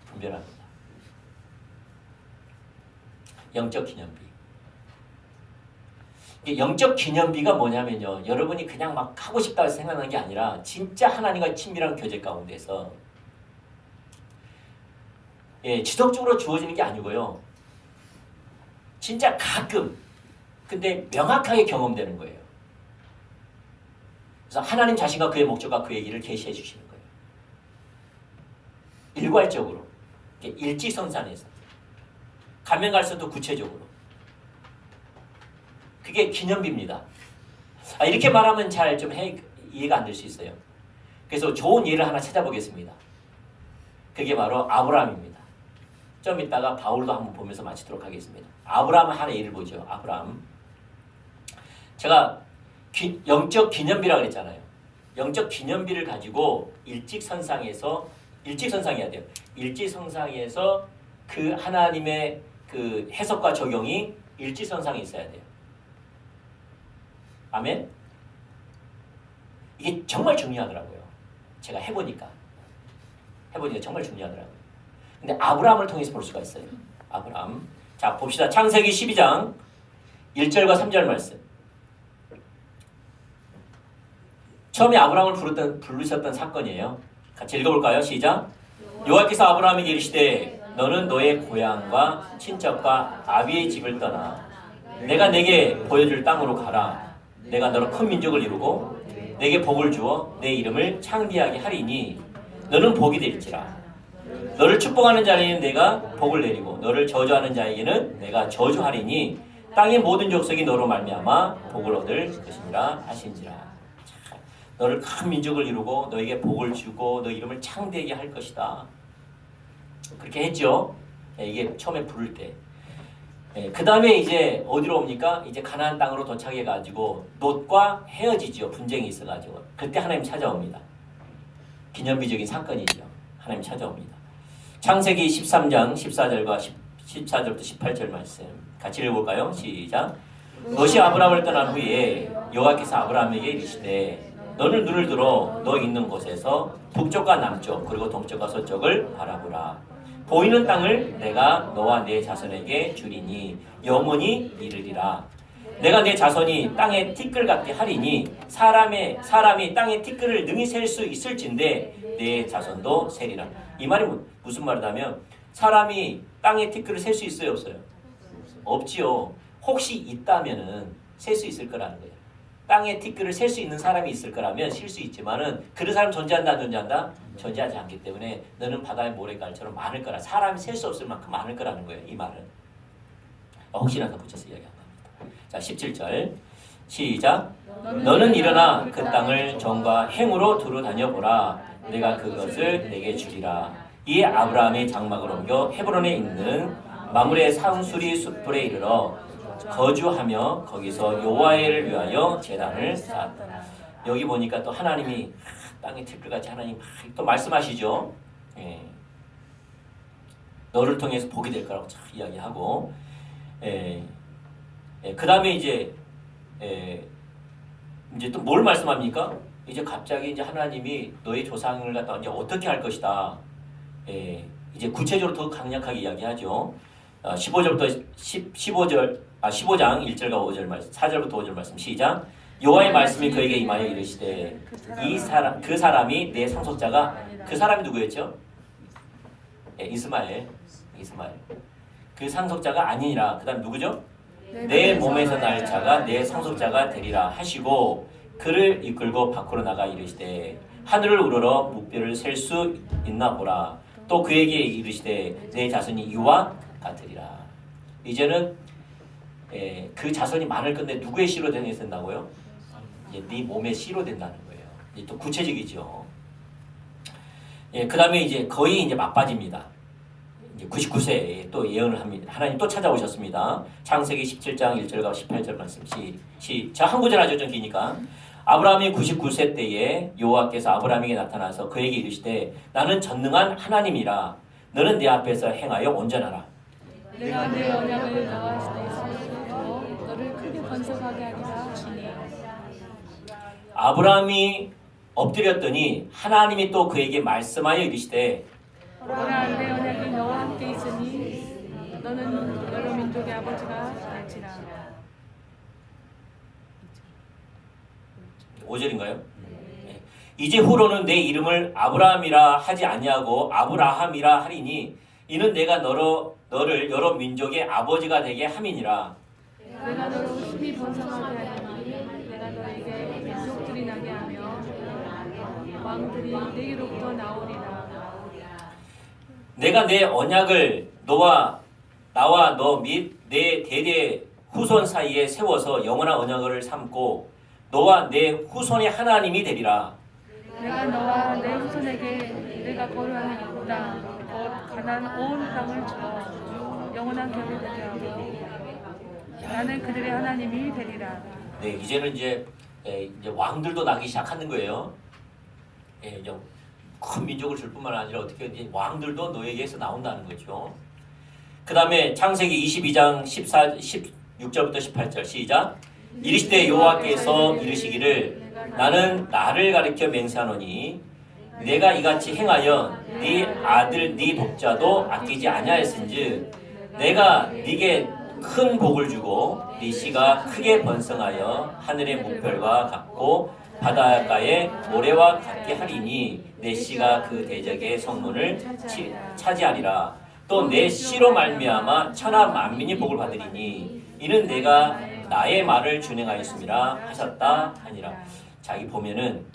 분별합니다. 영적 기념비. 영적 기념비가 뭐냐면요. 여러분이 그냥 막 하고 싶다고 생각하는 게 아니라 진짜 하나님과의 친밀한 교제 가운데서 지속적으로 주어지는 게 아니고요. 진짜 가끔 근데 명확하게 경험되는 거예요. 그래서 하나님 자신과 그의 목적과 그의 길을 계시해 주시는 거예요. 일괄적으로 일지선산에서 가면 갈수록 구체적으로 그게 기념비입니다. 이렇게 말하면 잘 좀 이해가 안 될 수 있어요. 그래서 좋은 예를 하나 찾아보겠습니다. 그게 바로 아브라함입니다. 좀 이따가 바울도 한번 보면서 마치도록 하겠습니다. 아브라함 하나 예를 보죠. 아브라함. 제가 영적 기념비라고 그랬잖아요. 영적 기념비를 가지고 일직선상해야 돼요. 일직선상에서 그 하나님의 그 해석과 적용이 일직선상에 있어야 돼요. 아멘? 이게 정말 중요하더라고요. 제가 해보니까 정말 중요하더라고요. 근데 아브라함을 통해서 볼 수가 있어요. 아브라함. 자, 봅시다. 창세기 12장 1절과 3절 말씀. 처음에 아브라함을 부르셨던 사건이에요. 같이 읽어볼까요? 시작. 여호와께서 아브라함에게 이르시되 너는 너의 고향과 친척과 아비의 집을 떠나 내가 내게 보여줄 땅으로 가라. 내가 너로 큰 민족을 이루고 내게 복을 주어 내 이름을 창대하게 하리니 너는 복이 될지라. 너를 축복하는 자에게는 내가 복을 내리고 너를 저주하는 자에게는 내가 저주하리니 땅의 모든 족속이 너로 말미암아 복을 얻을 것이니라 하신지라. 너를 큰 민족을 이루고 너에게 복을 주고 너 이름을 창대하게 할 것이다. 그렇게 했죠. 이게 처음에 부를 때. 그 다음에 이제 어디로 옵니까? 이제 가나안 땅으로 도착해가지고 롯과 헤어지죠. 분쟁이 있어가지고 그때 하나님 찾아옵니다. 기념비적인 사건이죠. 하나님 찾아옵니다. 창세기 13장 14절과 14절부터 18절 말씀 같이 읽어볼까요? 시작. 롯이 아브라함을 떠난 후에 여호와께서 아브라함에게 이르시되 너는 눈을 들어 너 있는 곳에서 북쪽과 남쪽 그리고 동쪽과 서쪽을 바라보라. 보이는 땅을 내가 너와 내 자손에게 주리니 영원히 이르리라. 내가 내 자손이 땅의 티끌 같게 하리니 사람이 땅의 티끌을 능히 셀 수 있을진데 내 자손도 세리라. 이 말이 무슨 말이냐면 사람이 땅의 티끌을 셀 수 있어요, 없어요? 없지요. 혹시 있다면은 셀 수 있을 거라는 거예요. 땅의 티끌을 셀 수 있는 사람이 있을 거라면 실 수 있지만은 그런 사람 존재한다, 안 존재한다? 존재하지 않기 때문에 너는 바다의 모래가루처럼 많을 거라. 사람이 셀 수 없을 만큼 많을 거라는 거예요. 이 말은. 혹시나 더 붙여서 이야기한 겁니다. 자, 17절 시작. 너는 일어나 그 땅을 정과 행으로 두루 다녀보라. 내가 그것을 내게 주리라. 이에 아브라함이 장막을 옮겨 헤브론에 있는 마므레 상수리 숫불에 이르러 거주하며 거기서 여호와를 위하여 제단을 쌓았다. 여기 보니까 또 하나님이 땅의 티끌같이 하나님 또 말씀하시죠. 예. 너를 통해서 복이 될 거라고 참 이야기하고, 그 다음에 이제 또 뭘 말씀합니까? 이제 갑자기 이제 하나님이 너의 조상을 갖다 이제 어떻게 할 것이다. 이제 구체적으로 더 강력하게 이야기하죠. 15장 1절과 5절 말씀, 4절부터 5절 말씀 시작. 여호와의 말씀이 그에게 임하여 이르시되 그 사람이 내 상속자가, 그 사람이 누구였죠? 이스마엘. 그 상속자가 아니니라. 그 다음 누구죠? 내 몸에서 날 자가 내 상속자가 되리라 하시고 그를 이끌고 밖으로 나가 이르시되 하늘을 우러러 묵비를 셀 수 있나 보라. 또 그에게 이르시되 내 자손이 이와 같으리라. 이제는 그 자손이 많을 건데 누구의 씨로 된다고요? 이제 네 몸의 씨로 된다는 거예요. 이제 또 구체적이죠. 그 다음에 이제 거의 이제 막바지입니다. 이제 99세에 또 예언을 합니다. 하나님 또 찾아오셨습니다. 창세기 17장 1절과 18절 말씀 시작. 한 구절 하죠. 좀 기니까. 아브라함이 99세 때에 여호와께서 아브라함에게 나타나서 그에게 이르시되 나는 전능한 하나님이라. 너는 내 앞에서 행하여 온전하라. 내가 내 언약을 너와 세워 너를 크게 번성하게 하리라 하시니. 아브라함이 엎드렸더니 하나님이 또 그에게 말씀하여 이르시되 보라 내 언약이 너와 함께 있으니 너는 여러 민족의 아버지가 될지라. 5절인가요? 이제 후로는 내 이름을 아브라함이라 하지 아니하고 아브라함이라 하리니 이는 내가 너를 여러 민족의 아버지가 되게 함이니라. 내가 너로 힘이 번성하게 하리니 내가 너에게 민족들이 나게 하며 왕들이 내게로부터 나오리라. 내가 내 언약을 나와 너 및 내 대대 후손 사이에 세워서 영원한 언약을 삼고 너와 내 후손의 하나님이 되리라. 내가 너와 내 후손에게 내가 거류하는 땅 곧 가나안 온 땅을 주어 영원한 격을 되게 하고 나는 그들의 하나님이 되리라. 네, 이제는 이제 왕들도 나기 시작하는 거예요. 이제 큰 민족을 줄 뿐만 아니라 어떻게 이제 왕들도 너에게서 나온다는 거죠. 그 다음에 창세기 22장 16절부터 18절 시작. 이르시되 여호와께서 이르시기를 나는 나를 가리켜 맹세하노니 내가 이같이 행하여 네 아들 네 독자도 아끼지 아니하였은즉 내가 네게 큰 복을 주고 네 씨가 크게 번성하여 하늘의 목별과 같고 바닷가의 모래와 같게 하리니 내 씨가 그 대적의 성문을 차지하리라. 또 내 씨로 말미암아 천하 만민이 복을 받으리니 이는 내가 나의 말을 준행하였음이라 하셨다 하니라. 자기 보면은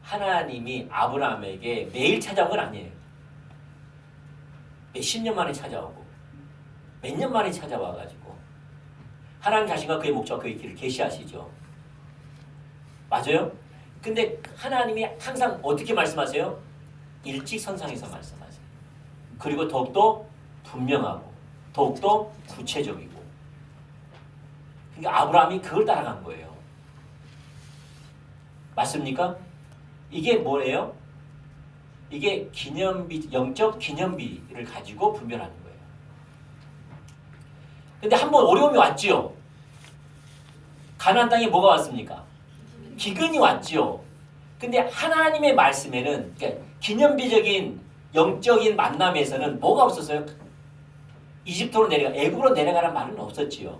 하나님이 아브라함에게 매일 찾아온 건 아니에요. 몇십 년 만에 찾아오고 몇 년 만에 찾아와가지고 하나님 자신과 그의 목적과 그의 길을 계시하시죠. 맞아요? 근데 하나님이 항상 어떻게 말씀하세요? 일직선상에서 말씀하세요. 그리고 더욱더 분명하고 더욱더 구체적이고. 그러니까 아브라함이 그걸 따라간 거예요. 맞습니까? 이게 뭐예요? 이게 기념비, 영적 기념비를 가지고 분별하는 거예요. 근데 한번 어려움이 왔지요. 가나안 땅에 뭐가 왔습니까? 기근이 왔지요. 근데 하나님의 말씀에는 그러니까 기념비적인 영적인 만남에서는 뭐가 없었어요? 이집트로 애굽으로 내려가라는 말은 없었지요.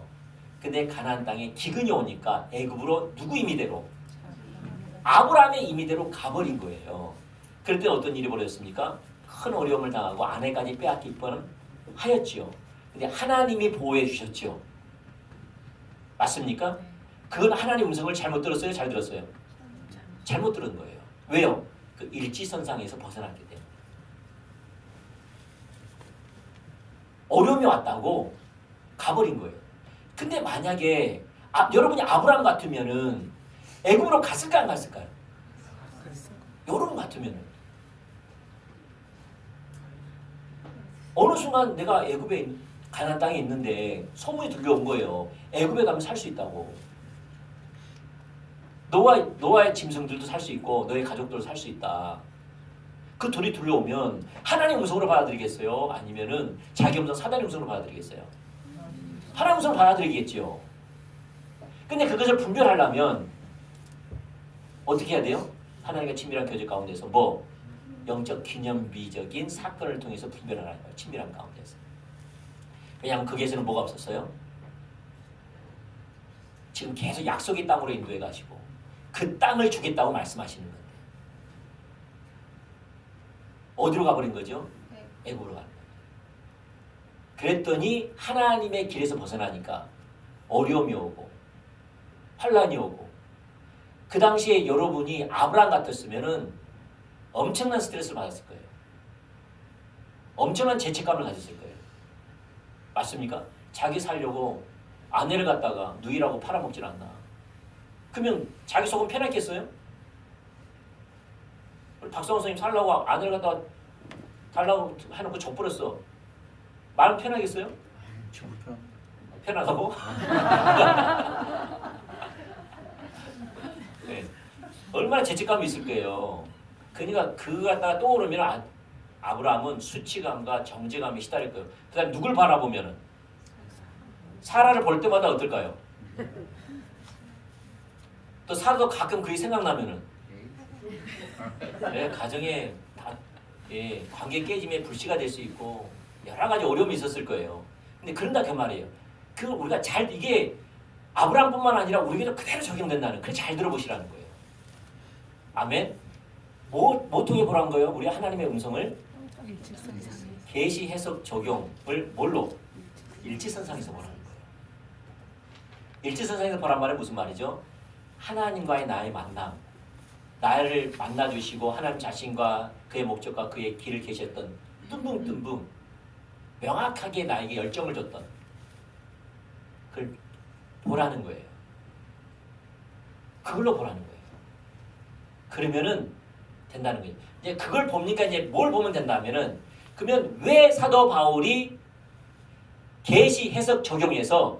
근데 가나안 땅에 기근이 오니까 애굽으로 누구 임의대로? 아브라함의 임의대로 가버린 거예요. 그럴 때 어떤 일이 벌어졌습니까? 큰 어려움을 당하고 아내까지 빼앗길 뻔한 하였지요. 근데 하나님이 보호해 주셨지요. 맞습니까? 그건 하나님 음성을 잘못 들었어요? 잘 들었어요? 잘못 들은 거예요. 왜요? 그 일지선상에서 벗어났기 때문에. 어려움이 왔다고 가버린 거예요. 근데 만약에 여러분이 아브라함 같으면은 애굽으로 갔을까 안 갔을까요? 여러분 같으면은 어느 순간 내가 애굽에 가나안 땅에 있는데 소문이 들려온 거예요. 애굽에 가면 살 수 있다고. 너와의 짐승들도 살 수 있고 너의 가족들도 살 수 있다. 그 둘이 들려오면 하나님 음성으로 받아들이겠어요? 아니면은 자기 음성 사단의 음성으로 받아들이겠어요? 하나님 음성으로 받아들이겠죠. 근데 그것을 분별하려면 어떻게 해야 돼요? 하나님과 친밀한 교제 가운데서 영적 기념비적인 사건을 통해서 분별하라는 거예요. 친밀한 가운데서. 왜냐하면 거기에서는 뭐가 없었어요? 지금 계속 약속의 땅으로 인도해 가시고 그 땅을 주겠다고 말씀하시는 건데 어디로 가버린 거죠? 애굽으로 가는 거예요. 그랬더니 하나님의 길에서 벗어나니까 어려움이 오고 환란이 오고 그 당시에 여러분이 아브라함 같았으면은 엄청난 스트레스를 받았을 거예요. 엄청난 죄책감을 가졌을 거예요. 맞습니까? 자기 살려고 아내를 갖다가 누이라고 팔아먹질 않나. 그러면 자기 속은 편했겠어요? 박성호 선생님 살라고 아내를 갖다가 달라고 해놓고 져버렸어. 마음 편하겠어요? 편하다고? 네. 얼마나 죄책감이 있을 거예요. 그러니까 그거 갖다가 떠오르면 아브라함은 수치감과 정죄감에 시달릴 거예요. 그 다음에 누굴 바라보면은 사라를 볼 때마다 어떨까요? 또 사라도 가끔 그게 생각나면은 가정에 관계 깨짐에 불씨가 될 수 있고 여러 가지 어려움이 있었을 거예요. 근데 그런다 그 말이에요. 그 우리가 이게 아브라함뿐만 아니라 우리에게도 그대로 적용된다는. 그래 잘 들어보시라는 거예요. 아멘. 뭐 통해 보라는 거예요? 우리 하나님의 음성을 계시 해석 적용을 뭘로? 일지선상에서 보라는 거예요. 일지선상에서 보란 말은 무슨 말이죠? 하나님과의 나의 만남, 나를 만나주시고 하나님 자신과 그의 목적과 그의 길을 계셨던 뜬붕뜬붕 명확하게 나에게 열정을 줬던 그걸 보라는 거예요. 그걸로 보라는 거예요. 그러면은 된다는 거예요. 이제 그걸 봅니까? 이제 뭘 보면 된다면은 그러면 왜 사도 바울이 계시 해석 적용해서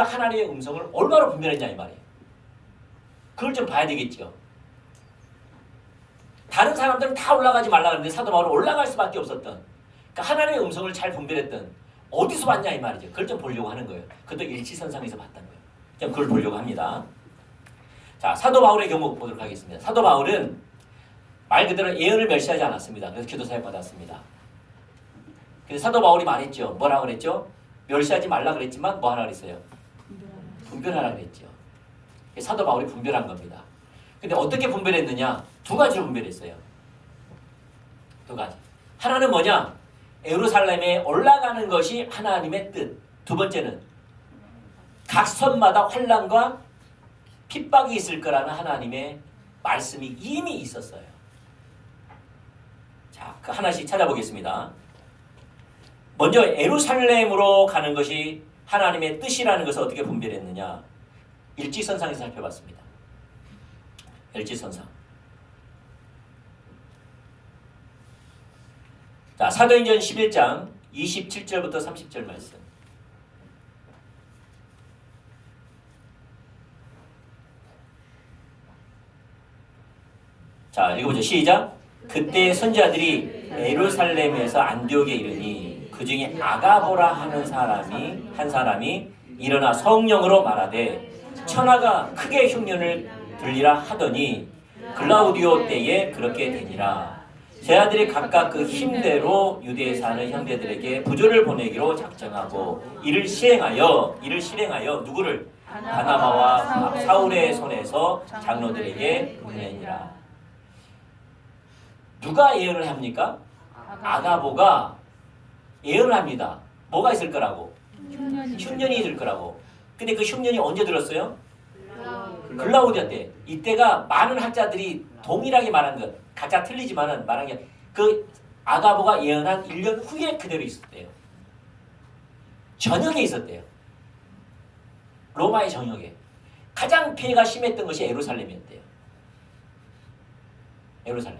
하나님의 음성을 얼마나 분별했냐 이 말이에요. 그걸 좀 봐야 되겠죠. 다른 사람들은 다 올라가지 말라 그랬는데 사도 바울은 올라갈 수밖에 없었던, 그러니까 하나님의 음성을 잘 분별했던 어디서 봤냐 이 말이죠. 그걸 좀 보려고 하는 거예요. 그것도 일지선상에서 봤던 거예요. 좀 그걸 보려고 합니다. 자, 사도 바울의 경우 보도록 하겠습니다. 사도 바울은 말 그대로 예언을 멸시하지 않았습니다. 그래서 기도 사역 받았습니다. 그래서 사도 바울이 말했죠. 뭐라 그랬죠? 멸시하지 말라 그랬지만 뭐 하라 그랬어요? 분별하라 그랬죠. 사도 바울이 분별한 겁니다. 근데 어떻게 분별했느냐? 두 가지로 분별했어요. 두 가지. 하나는 뭐냐? 예루살렘에 올라가는 것이 하나님의 뜻. 두 번째는 각 선마다 환난과 핍박이 있을 거라는 하나님의 말씀이 이미 있었어요. 자, 그 하나씩 찾아보겠습니다. 먼저 예루살렘으로 가는 것이 하나님의 뜻이라는 것을 어떻게 분별했느냐? 일지선상에서 살펴봤습니다. 일지선상. 자, 사도행전 11장 27절부터 30절 말씀. 자, 읽어보죠. 시작. 그때 선지자들이 예루살렘에서 안디옥에 이르니 그 중에 아가보라 하는 한 사람이 일어나 성령으로 말하되 천하가 크게 흉년을 들리라 하더니 글라우디오 때에 그렇게 되니라. 제자들이 각각 그 힘대로 유대에 사는 형제들에게 부조를 보내기로 작정하고 이를 실행하여 누구를? 바나바와 사울의 손에서 장로들에게 보내니라. 누가 예언을 합니까? 아가보가 예언을 합니다. 뭐가 있을 거라고? 흉년이 흉년이 있을 거라고. 근데 그 흉년이 언제 들었어요? 글라우디아 때. 이때가 많은 학자들이 동일하게 말한 것, 각자 틀리지만은 말한 게 그 아가보가 예언한 1년 후에 그대로 있었대요. 전역에 있었대요. 로마의 전역에. 가장 피해가 심했던 것이 예루살렘이었대요. 예루살렘.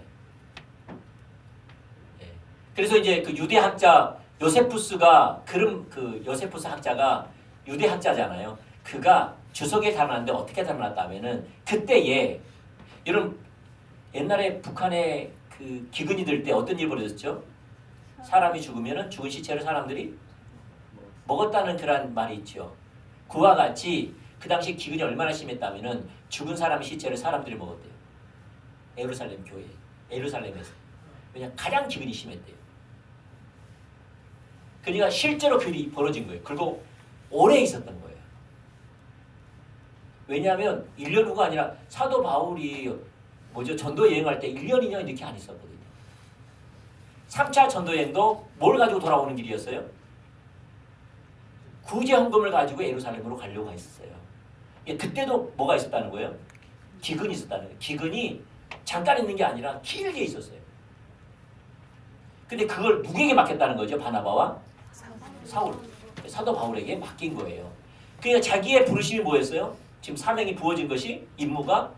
네. 그래서 이제 그 유대 학자 요세푸스가 그 요세푸스 학자가 유대 학자잖아요. 그가 주석에 달아났는데 어떻게 달아났다면은 그때에 여러분 옛날에 북한에 그 기근이 들 때 어떤 일이 벌어졌죠? 사람이 죽으면은 죽은 시체를 사람들이 먹었다는 그런 말이 있죠. 그와 같이 그 당시 기근이 얼마나 심했다면은 죽은 사람의 시체를 사람들이 먹었대요. 예루살렘 교회, 예루살렘에서. 왜냐 가장 기근이 심했대요. 그러니까 실제로 그 일이 벌어진 거예요. 그리고 오래 있었던 거예요. 왜냐하면 1년 후가 아니라 사도 바울이 전도 여행할 때 1년, 2년 이렇게 안 있었거든요. 3차 전도 여행도 뭘 가지고 돌아오는 길이었어요? 구제 헌금을 가지고 예루살렘으로 가려고 했었어요. 그때도 뭐가 있었다는 거예요? 기근이 있었다는 거예요. 기근이 잠깐 있는 게 아니라 길게 있었어요. 근데 그걸 누구에게 맡겼다는 거죠? 바나바와 사울. 사도 바울에게 맡긴 거예요. 그러니까 자기의 부르심이 뭐였어요? 지금 사명이 부어진 것이 임무가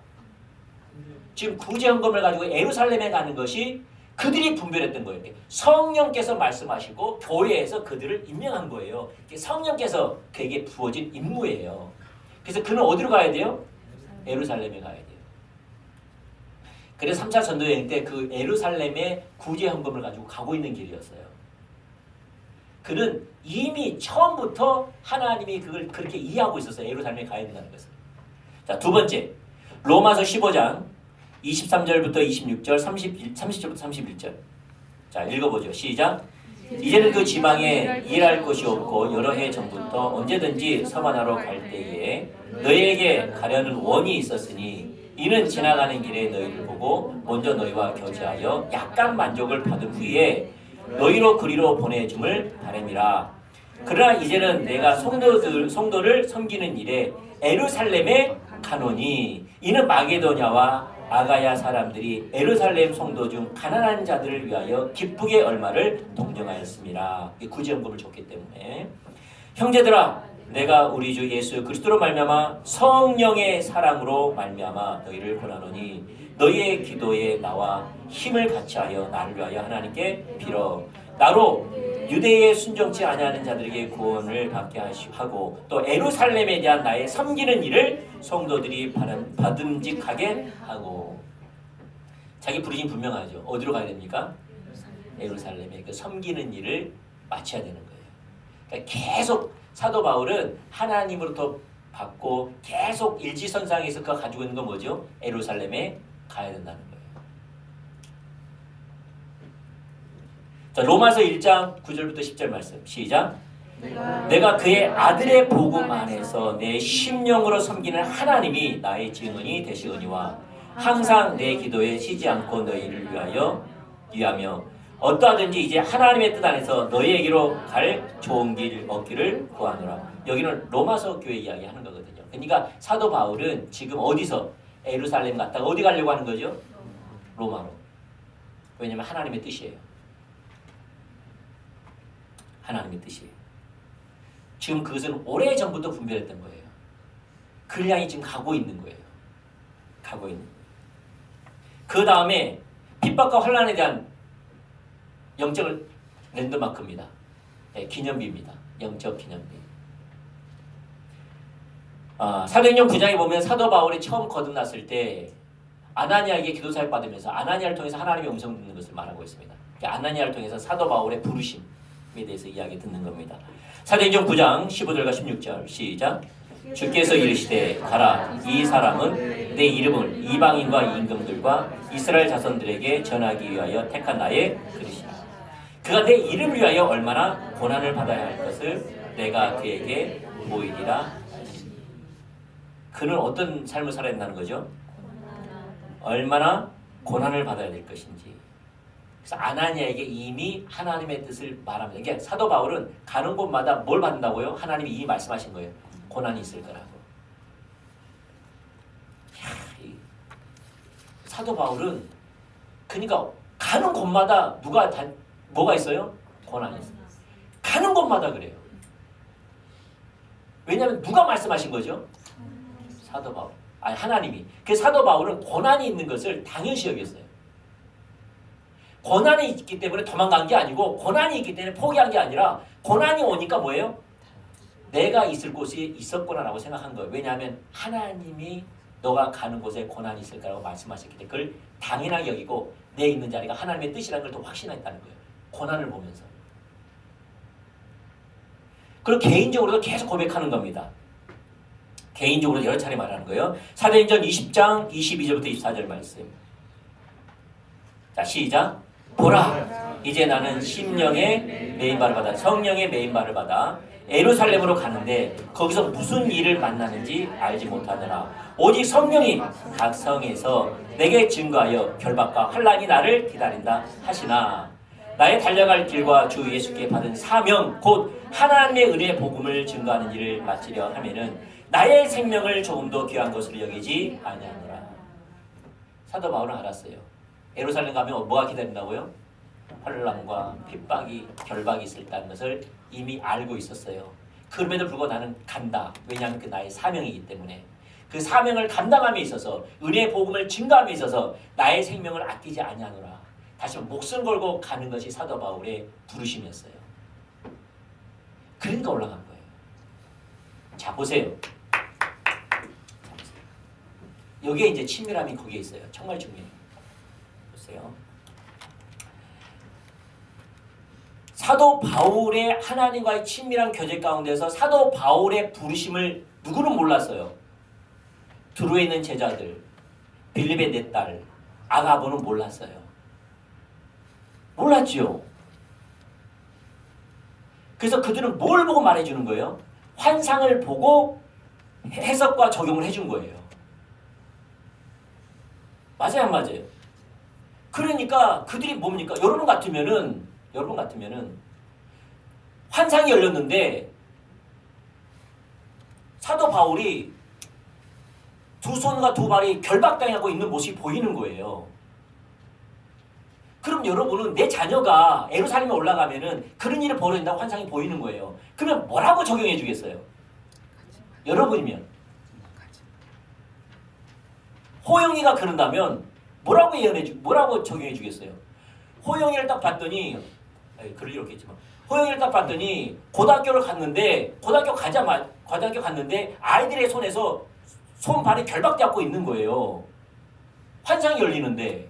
지금 구제 헌금을 가지고 예루살렘에 가는 것이 그들이 분별했던 거예요. 성령께서 말씀하시고 교회에서 그들을 임명한 거예요. 성령께서 그에게 부어진 임무예요. 그래서 그는 어디로 가야 돼요? 예루살렘에 가야 돼요. 그래서 3차 전도여행 때 그 예루살렘에 구제 헌금을 가지고 가고 있는 길이었어요. 그는 이미 처음부터 하나님이 그걸 그렇게 이해하고 있었어요. 예루살렘에 가야 된다는 것을. 자, 두 번째. 로마서 15장 23절부터 26절, 30절부터 31절. 자, 읽어보죠. 시작. 이제는 그 지방에 일할 곳이 없고 여러 해 전부터 언제든지 서만하러 갈 때에 너희에게 가려는 원이 있었으니 이는 지나가는 길에 너희를 보고 먼저 너희와 교제하여 약간 만족을 받은 후에 너희로 그리로 보내줌을 바람이라. 그러나 이제는 내가 성도를 섬기는 일에 예루살렘에 가노니 이는 마게도냐와 아가야 사람들이 예루살렘 성도 중 가난한 자들을 위하여 기쁘게 얼마를 동정하였습니다. 구제헌금을 줬기 때문에. 형제들아, 내가 우리 주 예수 그리스도로 말미암아 성령의 사랑으로 말미암아 너희를 권하노니 너희의 기도에 나와 힘을 같이하여 나를 위하여 하나님께 빌어. 나로 유대에 순종치 아니하는 자들에게 구원을 받게 하고 또 예루살렘에 대한 나의 섬기는 일을 성도들이 받음직하게 하고. 자기 부르심 분명하죠. 어디로 가야 됩니까? 예루살렘에 그 섬기는 일을 마쳐야 되는 거예요. 그러니까 계속 사도 바울은 하나님으로부터 받고 계속 일지선상에서 그가 가지고 있는 건 뭐죠? 예루살렘에 가야 된다는 거예요. 자, 로마서 1장 9절부터 10절 말씀 시작. 내가 그의 아들의 복음 안에서 내 심령으로 섬기는 하나님이 나의 증언이 되시거니와 항상 내 기도에 쉬지 않고 너희를 위하며 어떠하든지 이제 하나님의 뜻 안에서 너희에게로 갈 좋은 길 얻기를 구하노라. 여기는 로마서 교회 이야기하는 거거든요. 그러니까 사도 바울은 지금 어디서 예루살렘 갔다가 어디 가려고 하는 거죠? 로마로. 왜냐하면 하나님의 뜻이에요. 하나님의 뜻이에요. 지금 그것은 오래전부터 분별했던 거예요. 그를 향해 지금 가고 있는 거예요. 가고 있는 거예요. 그 다음에 핍박과 환난에 대한 영적 랜드마크입니다. 네, 기념비입니다. 영적 기념비. 사도행전 9장에 보면 사도 바울이 처음 거듭났을 때 아나니아에게 기도 사역 받으면서 아나니아를 통해서 하나님의 음성 듣는 것을 말하고 있습니다. 아나니아를 통해서 사도 바울의 부르심에 대해서 이야기 듣는 겁니다. 사도행전 9장 15절과 16절 시작. 주께서 이르시되 가라. 이 사람은 내 이름을 이방인과 임금들과 이스라엘 자손들에게 전하기 위하여 택한 나의 그릇이라. 그가 내 이름을 위하여 얼마나 고난을 받아야 할 것을 내가 그에게 보이리라. 그는 어떤 삶을 살아야 한다는 거죠? 얼마나 고난을 받아야 될 것인지. 그래서 아나니아에게 이미 하나님의 뜻을 말합니다. 이게 사도 바울은 가는 곳마다 뭘 받는다고요? 하나님이 이미 말씀하신 거예요. 고난이 있을 거라고. 사도 바울은 그러니까 가는 곳마다 뭐가 있어요? 고난이 있어요. 가는 곳마다 그래요. 왜냐하면 누가 말씀하신 거죠? 사도 바울. 아니 하나님이. 그 사도 바울은 고난이 있는 것을 당연시 여겼어요. 고난이 있기 때문에 도망간 게 아니고 고난이 있기 때문에 포기한 게 아니라 고난이 오니까 뭐예요? 내가 있을 곳이 있었구나라고 생각한 거예요. 왜냐하면 하나님이 너가 가는 곳에 고난이 있을 거라고 말씀하셨기 때문에 그걸 당연하게 여기고 내 있는 자리가 하나님의 뜻이라는 걸 또 확신했다는 거예요. 고난을 보면서. 그리고 개인적으로도 계속 고백하는 겁니다. 개인적으로 여러 차례 말하는 거예요. 사도행전 20장 22절부터 24절 말씀. 자 시작. 보라 이제 나는 심령의 메인바를 받아 성령의 메인바를 받아 예루살렘으로 가는데 거기서 무슨 일을 만나는지 알지 못하더라. 오직 성령이 각 성에서 내게 증거하여 결박과 환난이 나를 기다린다 하시나 나의 달려갈 길과 주 예수께 받은 사명 곧 하나님의 은혜의 복음을 증거하는 일을 마치려 하면은 나의 생명을 조금도 귀한 것으로 여기지 아니하노라. 사도 바울은 알았어요. 예루살렘 가면 뭐가 기다린다고요? 환난과 핍박이 결박이 있을 거라는 것을 이미 알고 있었어요. 그럼에도 불구하고 나는 간다. 왜냐하면 그 나의 사명이기 때문에 그 사명을 감당함에 있어서 은혜의 복음을 증거함에 있어서 나의 생명을 아끼지 아니하노라. 다시 목숨 걸고 가는 것이 사도 바울의 부르심이었어요. 그러니까 올라간 거예요. 자 보세요. 여기에 이제 친밀함이 거기에 있어요. 정말 중요해요. 보세요. 사도 바울의 하나님과의 친밀한 교제 가운데서 사도 바울의 부르심을 누구는 몰랐어요. 두루에 있는 제자들, 빌립의 네 딸, 아가보는 몰랐어요. 몰랐지요. 그래서 그들은 뭘 보고 말해주는 거예요? 환상을 보고 해석과 적용을 해준 거예요. 맞아요, 안 맞아요? 그러니까 그들이 뭡니까? 여러분 같으면은 환상이 열렸는데 사도 바울이 두 손과 두 발이 결박당하고 있는 모습이 보이는 거예요. 그럼 여러분은 내 자녀가 예루살렘에 올라가면은 그런 일이 벌어진다고 환상이 보이는 거예요. 그러면 뭐라고 적용해 주겠어요? 여러분이면 호영이가 그런다면 뭐라고 적용해 주겠어요? 호영이를 딱 봤더니 그럴 일 없겠지만 호영이를 딱 봤더니 고등학교 갔는데 아이들의 손에서 손발이 결박잡고 있는 거예요. 환상이 열리는데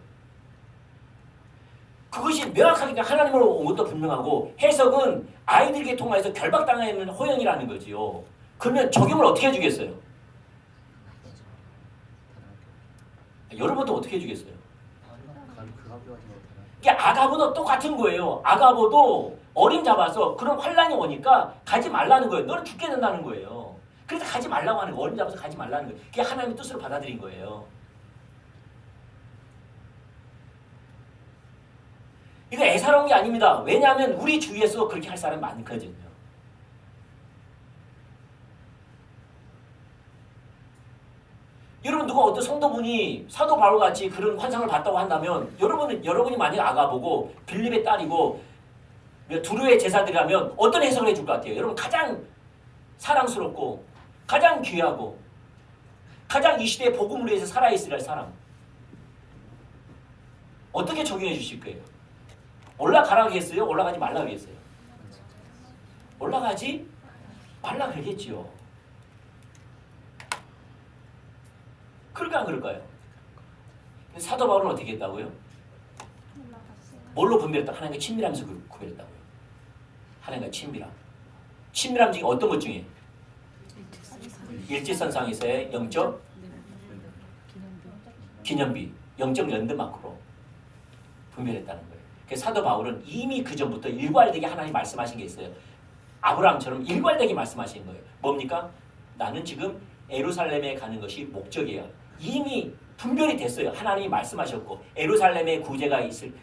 그것이 명확하게 하나님으로 온 것도 분명하고 해석은 아이들에게 통해서 결박당하는 호영이라는 거지요. 그러면 적용을 어떻게 해주겠어요? 여러분도 어떻게 해주겠어요? 이게 아가보도 똑같은 거예요. 아가보도 어림잡아서 그런 환란이 오니까 가지 말라는 거예요. 너는 죽게 된다는 거예요. 그래서 가지 말라고 하는 거예요. 어림잡아서 가지 말라는 거예요. 그게 하나님의 뜻으로 받아들인 거예요. 이거 애사로운 게 아닙니다. 왜냐하면 우리 주위에서 그렇게 할 사람이 많거든요. 여러분 누가 어떤 성도분이 사도 바울같이 그런 환상을 봤다고 한다면 여러분이 만약에 아가보고 빌립의 딸이고 두루의 제사들이라면 어떤 해석을 해줄 것 같아요? 여러분 가장 사랑스럽고 가장 귀하고 가장 이 시대의 복음을 위해서 살아있을 사람 어떻게 적용해 주실 거예요? 올라가라고 했어요? 올라가지 말라고 했어요? 올라가지 말라 그러겠지요. 그럴까 안 그럴까요? 사도 바울은 어떻게 했다고요? 뭘로 분별했다? 하나님과 친밀하면서 구별했다고요. 하나님과 친밀함. 친밀함 중에 어떤 것 중에? 일지선상에서의 영적 기념비, 영적 랜드마크로 분별했다는 거예요. 그래서 사도 바울은 이미 그 전부터 일괄되게 하나님 말씀하신 게 있어요. 아브라함처럼 일괄되게 말씀하신 거예요. 뭡니까? 나는 지금 예루살렘에 가는 것이 목적이야. 이미 분별이 됐어요. 하나님이 말씀하셨고 예루살렘에 구제가 있을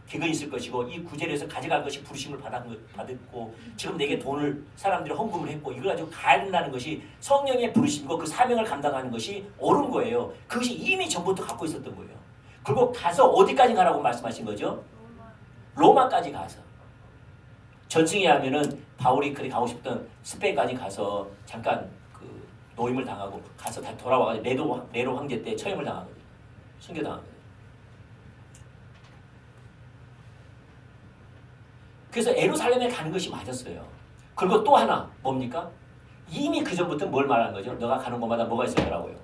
기근이 있을 것이고 이 구제를 해서 가져갈 것이 부르심을 받았고 지금 내게 돈을 사람들이 헌금을 했고 이걸 가지고 가야 된다는 것이 성령의 부르심이고 그 사명을 감당하는 것이 옳은 거예요. 그것이 이미 전부터 갖고 있었던 거예요. 그리고 가서 어디까지 가라고 말씀하신 거죠? 로마까지 가서. 전승에 하면은 바울이 그리 가고 싶던 스페인까지 가서 잠깐 그 노임을 당하고 가서 다 돌아와가지고 네로 황제 때 처형을 당하거든요. 순교당하거든요. 그래서 예루살렘에 가는 것이 맞았어요. 그리고 또 하나 뭡니까? 이미 그 전부터 뭘 말하는 거죠? 너가 가는 곳마다 뭐가 있을 거라고요?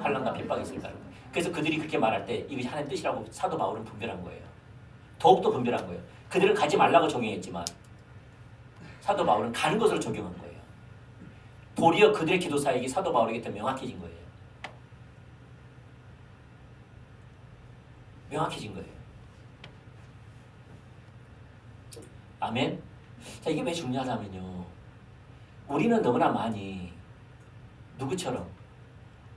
환난과 핍박이 있을 거라고. 그래서 그들이 그렇게 말할 때 이것이 하나님의 뜻이라고 사도 바울은 분별한 거예요. 더욱더 분별한 거예요. 그들은 가지 말라고 적용했지만 사도 바울은 가는 것으로 적용한 거예요. 도리어 그들의 기도 사역이 사도 바울에게 더 명확해진 거예요. 명확해진 거예요. 아멘. 자, 이게 왜 중요하냐면요. 우리는 너무나 많이 누구처럼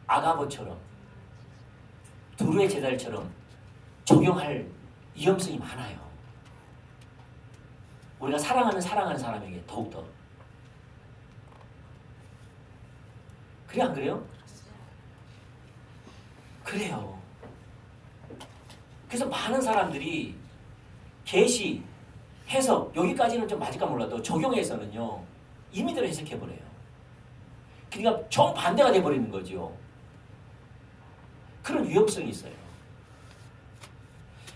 아가보처럼 두루의 제자들처럼 적용할 위험성이 많아요. 우리가 사랑하는 사람에게 더욱더. 그래 안 그래요? 그래요. 그래서 많은 사람들이 계시, 해석, 여기까지는 좀 맞을까 몰라도 적용해서는요. 임의대로 해석해버려요. 그러니까 정반대가 돼버리는 거죠. 그런 위험성이 있어요.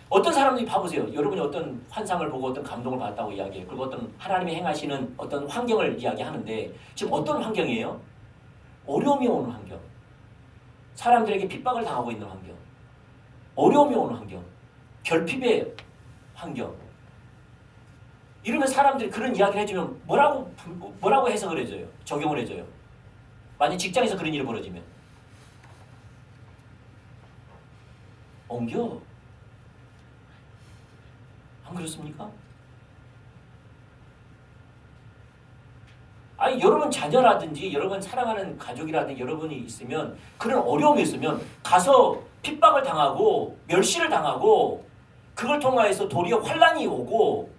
어떤 사람들이 봐보세요. 여러분이 어떤 환상을 보고 어떤 감동을 받았다고 이야기해요. 그리고 어떤 하나님이 행하시는 어떤 환경을 이야기하는데 지금 어떤 환경이에요? 어려움이 오는 환경. 사람들에게 핍박을 당하고 있는 환경. 어려움이 오는 환경. 결핍의 환경. 이러면 사람들이 그런 이야기를 해주면 뭐라고 해석을 해줘요? 적용을 해줘요. 만약 직장에서 그런 일이 벌어지면 옮겨. 안 그렇습니까? 아니 여러분 자녀라든지 여러분 사랑하는 가족이라든지 여러분이 있으면 그런 어려움이 있으면 가서 핍박을 당하고 멸시를 당하고 그걸 통하여서 도리어 환난이 오고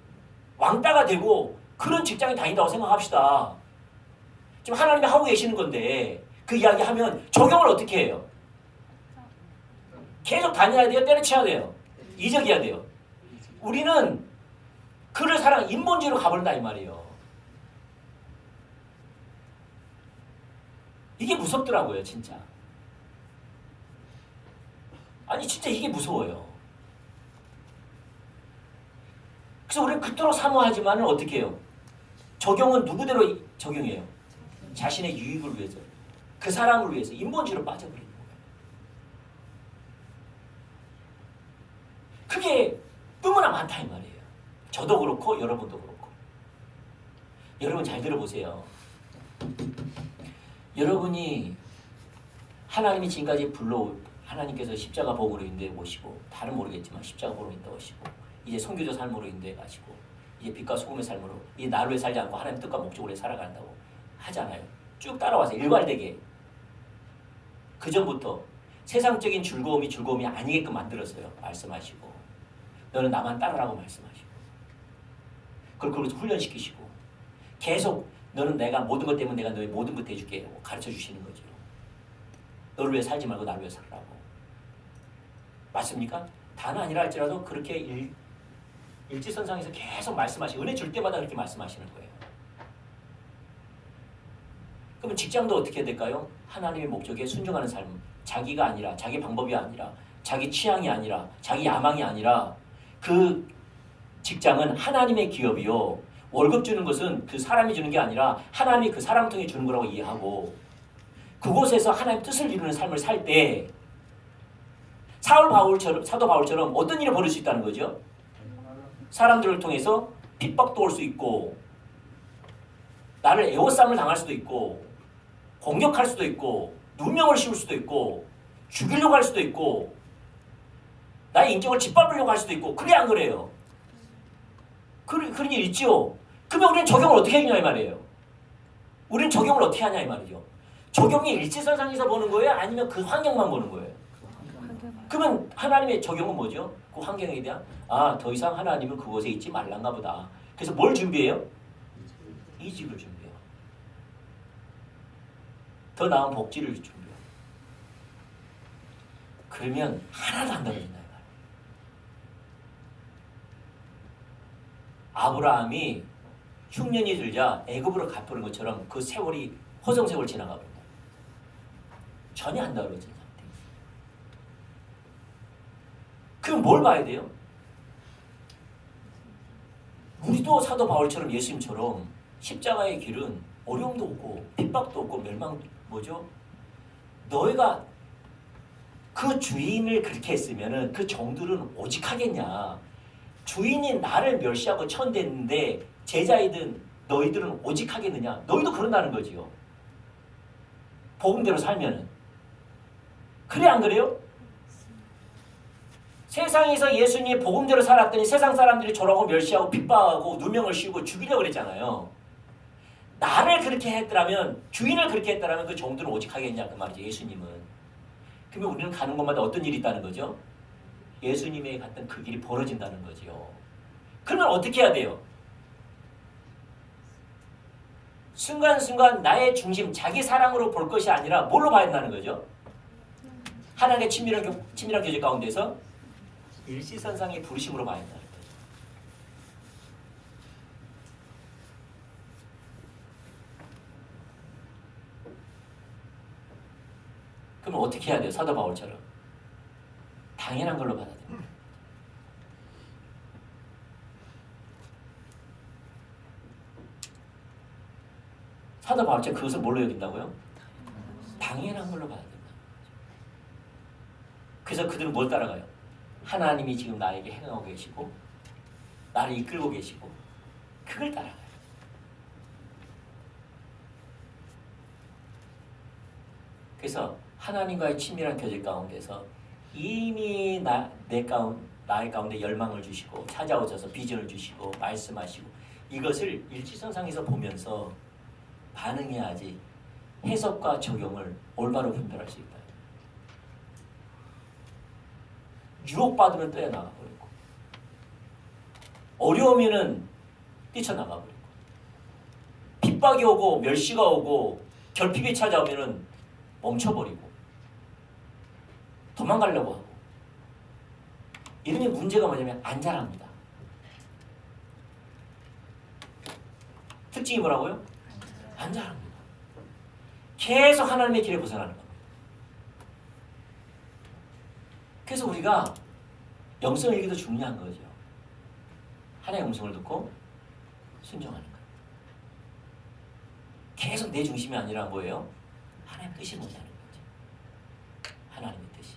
왕따가 되고 그런 직장에 다닌다고 생각합시다. 지금 하나님이 하고 계시는 건데 그 이야기 하면 적용을 어떻게 해요? 계속 다녀야 돼요? 때려쳐야 돼요? 이적이어야 돼요? 우리는 그를 인본주의로 가버린다 이 말이에요. 이게 무섭더라고요 진짜. 아니 진짜 이게 무서워요. 그래서 우리는 그토록 사모하지만 어떻게 해요? 적용은 누구대로 적용해요? 자신의 유익을 위해서, 그 사람을 위해서 인본주의로 빠져버리는 거예요. 그게 너무나 많다 이 말이에요. 저도 그렇고 여러분도 그렇고. 여러분 잘 들어보세요. 여러분이 하나님이 지금까지 하나님께서 십자가 복으로 인도해 오시고 다른 모르겠지만 십자가 복으로 인도해 오시고 이제 선교적 삶으로 인도해 가시고 이제 빛과 소금의 삶으로 이 나를 위해 살지 않고 하나님 뜻과 목적으로 위해 살아간다고 하잖아요. 쭉 따라와서 일괄되게 그 전부터 세상적인 즐거움이 아니게끔 만들었어요. 말씀하시고 너는 나만 따르라고 말씀하시고 그걸 그렇게 훈련시키시고 계속 너는 내가 모든 것 때문에 내가 너의 모든 것 해줄게 가르쳐 주시는 거죠. 너를 위해 살지 말고 나를 위해 살라고. 맞습니까? 다는 아니라 할지라도 그렇게 일지선상에서 계속 말씀하시고 은혜 줄 때마다 그렇게 말씀하시는 거예요. 그러면 직장도 어떻게 해야 될까요? 하나님의 목적에 순종하는 삶. 자기가 아니라 자기 방법이 아니라 자기 취향이 아니라 자기 야망이 아니라 그 직장은 하나님의 기업이요. 월급 주는 것은 그 사람이 주는 게 아니라 하나님이 그 사람을 통해 주는 거라고 이해하고 그곳에서 하나님 뜻을 이루는 삶을 살 때 사도 바울처럼 어떤 일이 벌어질 수 있다는 거죠? 사람들을 통해서 핍박도 올 수 있고 나를 애워싸움을 당할 수도 있고 공격할 수도 있고 누명을 씌울 수도 있고 죽이려고 할 수도 있고 나의 인격을 짓밟으려고 할 수도 있고 그래 안 그래요? 그런 일 있죠? 그러면 우리는 적용을 어떻게 하냐 이 말이에요. 우리는 적용을 어떻게 하냐 이 말이죠. 적용이 일지선상에서 보는 거예요? 아니면 그 환경만 보는 거예요? 그러면 하나님의 적용은 뭐죠? 그 환경에 대한 더 이상 하나님은 그곳에 있지 말란가 보다. 그래서 뭘 준비해요? 이직을 준비해요. 더 나은 복지를 준비해요. 그러면 하나도 안 떨어진다. 아브라함이 흉년이 들자 애굽으로 가버린 것처럼 그 세월이 허송세월 지나가 버린다. 전혀 안 떨어진 상태. 그럼 뭘 봐야 돼요? 우리도 사도 바울처럼 예수님처럼 십자가의 길은 어려움도 없고 핍박도 없고 멸망 뭐죠? 너희가 그 주인을 그렇게 했으면은 그 종들은 오직 하겠냐? 주인이 나를 멸시하고 천대했는데 제자이든 너희들은 오직 하겠느냐? 너희도 그런다는 거지요. 복음대로 살면은. 그래 안 그래요? 세상에서 예수님이 복음대로 살았더니 세상 사람들이 저러고 멸시하고 핍박하고 누명을 씌우고 죽이려고 그랬잖아요. 나를 그렇게 했더라면 주인을 그렇게 했더라면 그 종들은 오직 하겠냐 그 말이죠. 예수님은. 그러면 우리는 가는 곳마다 어떤 일이 있다는 거죠? 예수님의 갔던 그 길이 벌어진다는 거죠. 그러면 어떻게 해야 돼요? 순간순간 나의 중심, 자기 사랑으로 볼 것이 아니라 뭘로 봐야 한다는 거죠? 하나님의 친밀한 교제 가운데서 일시선상의 부르심으로 봐야 한다는 거죠. 그럼 어떻게 해야 돼요? 사도 바울처럼. 당연한 걸로 받아들입니다. 사도 바울처럼 그것을 뭘로 여긴다고요? 당연한 걸로 받아들인다. 그래서 그들은 뭘 따라가요? 하나님이 지금 나에게 행하고 계시고 나를 이끌고 계시고 그걸 따라가요. 그래서 하나님과의 친밀한 교제 가운데서 이미 나의 가운데 열망을 주시고 찾아오셔서 비전을 주시고 말씀하시고 이것을 일지선상에서 보면서 반응해야지 해석과 적용을 올바로 분별할 수 있다. 유혹받으면 떠나가 버리고 어려우면은 뛰쳐나가 버리고 핍박이 오고 멸시가 오고 결핍이 찾아오면은 멈춰버리고 도망가려고 하고 이런 문제가 뭐냐면 안 자랍니다. 특징이 뭐라고요? 안 자랍니다. 계속 하나님의 길에 벗어나는 겁니다. 그래서 우리가 영성 일기도 중요한 거죠. 하나님의 음성을 듣고 순종하는 거예요. 계속 내 중심이 아니라 뭐예요? 하나님의 뜻이 뭐냐는 거죠. 하나님의 뜻이.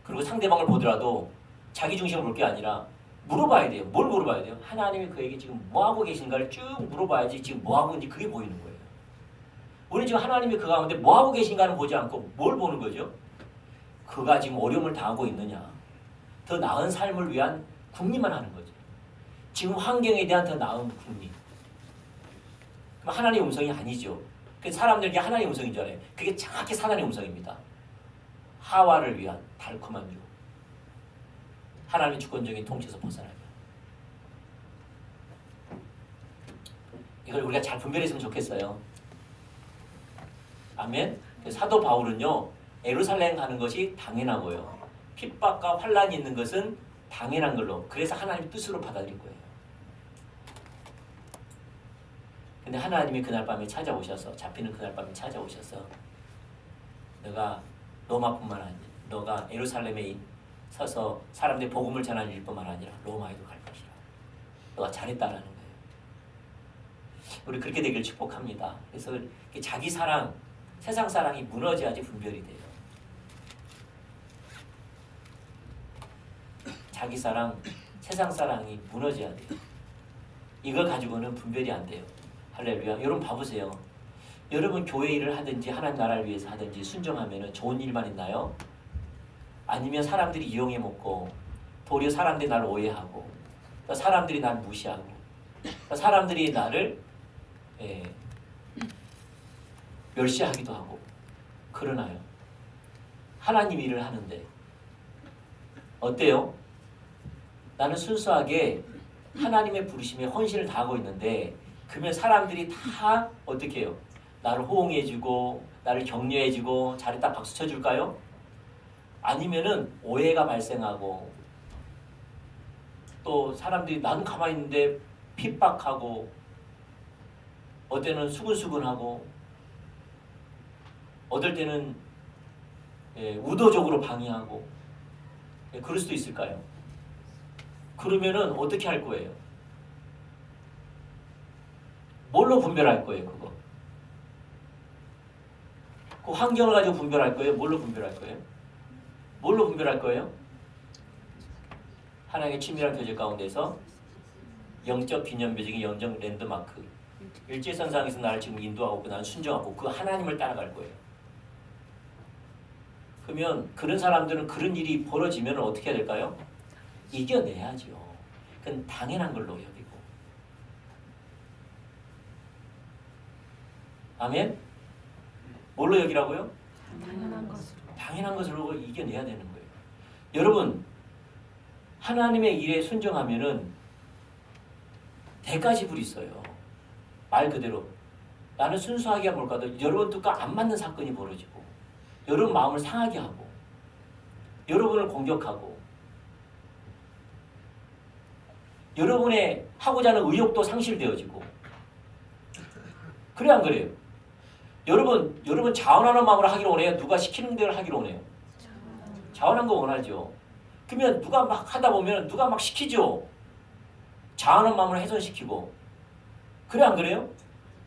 그리고 상대방을 보더라도 자기 중심을 볼 게 아니라 물어봐야 돼요. 뭘 물어봐야 돼요? 하나님이 그에게 지금 뭐하고 계신가를 쭉 물어봐야지 지금 뭐하고 있는지 그게 보이는 거예요. 우리는 지금 하나님이 그 가운데 뭐하고 계신가는 보지 않고 뭘 보는 거죠? 그가 지금 어려움을 당하고 있느냐. 더 나은 삶을 위한 궁리만 하는 거죠. 지금 환경에 대한 더 나은 궁리. 그럼 하나님의 음성이 아니죠. 사람들이 하나님의 음성인 줄 알아요. 그게 정확히 하나님의 음성입니다. 하와를 위한 달콤한 유. 하나님의 주권적인 통치에서 벗어나면. 이걸 우리가 잘 분별했으면 좋겠어요. 아멘. 사도 바울은요. 예루살렘 가는 것이 당연하고요. 핍박과 환란이 있는 것은 당연한 걸로. 그래서 하나님 뜻으로 받아들인 거예요. 근데 하나님이 그날 밤에 찾아오셔서 잡히는 그날 밤에 찾아오셔서 너가 로마뿐만 아니라 너가 예루살렘에 서서 사람들이 복음을 전하는 일뿐만 아니라 로마에도 갈 것이라. 너가 잘했다라는 거예요. 우리 그렇게 되길 축복합니다. 그래서 자기 사랑, 세상 사랑이 무너져야지 분별이 돼요. 자기 사랑, 세상 사랑이 무너져야 돼요. 이걸 가지고는 분별이 안 돼요. 할렐루야. 여러분 봐보세요. 여러분 교회 일을 하든지 하나님 나라를 위해서 하든지 순종하면 좋은 일만 있나요? 아니면 사람들이 이용해 먹고 도리어 사람들이 나를 오해하고 사람들이 나를 무시하고 사람들이 나를 멸시하기도 하고 그러나요? 하나님 일을 하는데 어때요? 나는 순수하게 하나님의 부르심에 헌신을 다하고 있는데 그러면 사람들이 다 어떻게 해요? 나를 호응해주고 나를 격려해주고 잘했다 박수 쳐줄까요? 아니면은 오해가 발생하고 또 사람들이 나는 가만히 있는데 핍박하고 어때는 수근수근하고 어떨 때는 의도적으로 방해하고 그럴 수도 있을까요? 그러면은 어떻게 할 거예요? 뭘로 분별할 거예요, 그거? 그 환경을 가지고 분별할 거예요? 뭘로 분별할 거예요? 뭘로 분별할 거예요? 하나님의 친밀한 교제 가운데서 영적 기념비적인 영적 랜드마크 일제선상에서 나를 지금 인도하고 나는 순종하고 그 하나님을 따라갈 거예요. 그러면 그런 사람들은 그런 일이 벌어지면 어떻게 해야 될까요? 이겨내야죠. 그건 당연한 걸로 여기고. 아멘? 뭘로 여기라고요? 당연한 것으로. 당연한 것으로 이겨내야 되는 거예요. 여러분, 하나님의 일에 순종하면은 대가지불이 있어요. 말 그대로 나는 순수하게 몰라도 여러분 뜻과 안 맞는 사건이 벌어지고 여러분 마음을 상하게 하고 여러분을 공격하고 여러분의 하고자 하는 의욕도 상실되어지고 그래 안 그래요? 여러분 자원하는 마음으로 하기로 원해요? 누가 시키는 대로 하기로 원해요? 자원한 거 원하죠. 그러면 누가 막 하다 보면 누가 막 시키죠. 자원한 마음으로 훼손시키고 그래 안 그래요?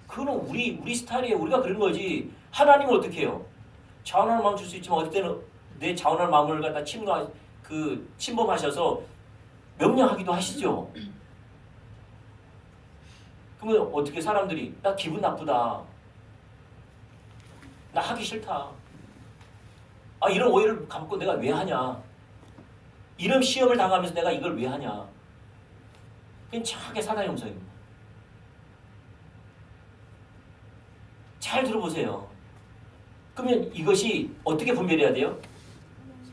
그거는 우리 스타일이에요. 우리가 그런 거지. 하나님은 어떻게 해요? 자원하는 마음 줄 수 있지만 어떨 때는 내 자원하는 마음을 갖다 침범하셔서 명령하기도 하시죠. 그러면 어떻게 사람들이 나 기분 나쁘다. 나 하기 싫다. 아 이런 오해를 갖고 내가 왜 하냐. 이런 시험을 당하면서 내가 이걸 왜 하냐. 그건 정확하게 사단의 음성입니다. 잘 들어보세요. 그러면 이것이 어떻게 분별해야 돼요?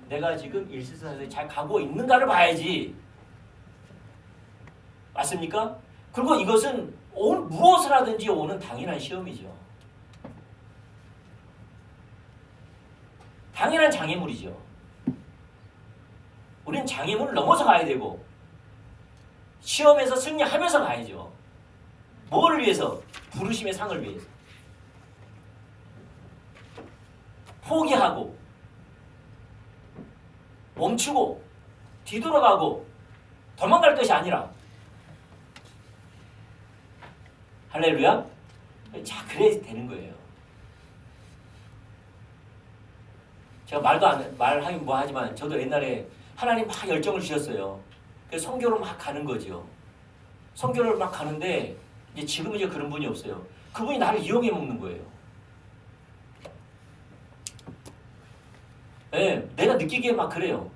내가 지금 일실선에서 잘 가고 있는가를 봐야지. 맞습니까? 그리고 이것은 무엇을 하든지 오는 당연한 시험이죠. 당연한 장애물이죠. 우리는 장애물을 넘어서 가야 되고 시험에서 승리하면서 가야죠. 뭐를 위해서? 부르심의 상을 위해서. 포기하고 멈추고 뒤돌아가고 도망갈 것이 아니라 할렐루야? 자, 그래야 되는 거예요. 제가 말하긴 뭐 하지만 저도 옛날에 하나님 막 열정을 주셨어요. 그래서 선교로 막 가는 거죠. 선교를 막 가는데 이제 지금은 이제 그런 분이 없어요. 그분이 나를 이용해 먹는 거예요. 네, 내가 느끼기에 막 그래요.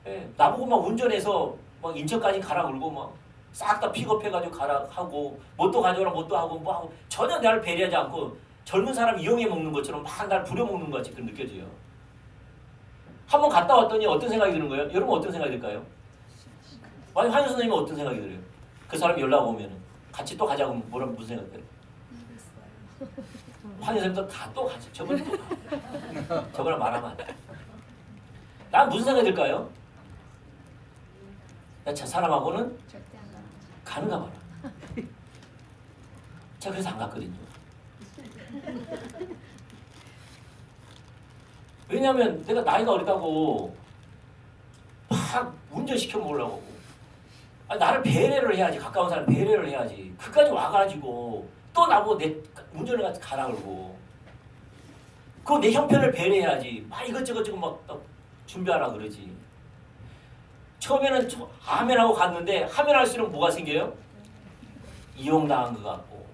네, 나보고 막 운전해서 막 인천까지 가라 그러고 막 싹 다 픽업해가지고 가라 하고 뭣도 가져오라 뭣도 하고 뭐 하고 전혀 나를 배려하지 않고 젊은 사람 이용해 먹는 것처럼 막 날 부려먹는 것 같이 그 느껴져요. 한번 갔다 왔더니 어떤 생각이 드는 거예요? 여러분 어떤 생각이 들까요? 만약 한유 선생님은 어떤 생각이 들어요? 그 사람이 연락 오면 같이 또 가자고 무슨 생각 들어요? 한유 선생님도 또 가자. 저번에 또 가. 저번에 말하면 안 돼. 난 무슨 생각이 들까요? 저 사람하고는 가는가 봐라. 제가 그래서 안 갔거든요. 왜냐하면 내가 나이가 어리다고 막 운전시켜 먹으려고 하고 나를 배려를 해야지. 가까운 사람 배려를 해야지. 그까지 와가지고 또 나보고 내 운전을 같이 가라 그러고 그거 내 형편을 배려해야지. 막 이것저것 지금 막 준비하라 그러지. 처음에는 아멘하고 갔는데 하면 할수록 뭐가 생겨요? 이용당한 것 같고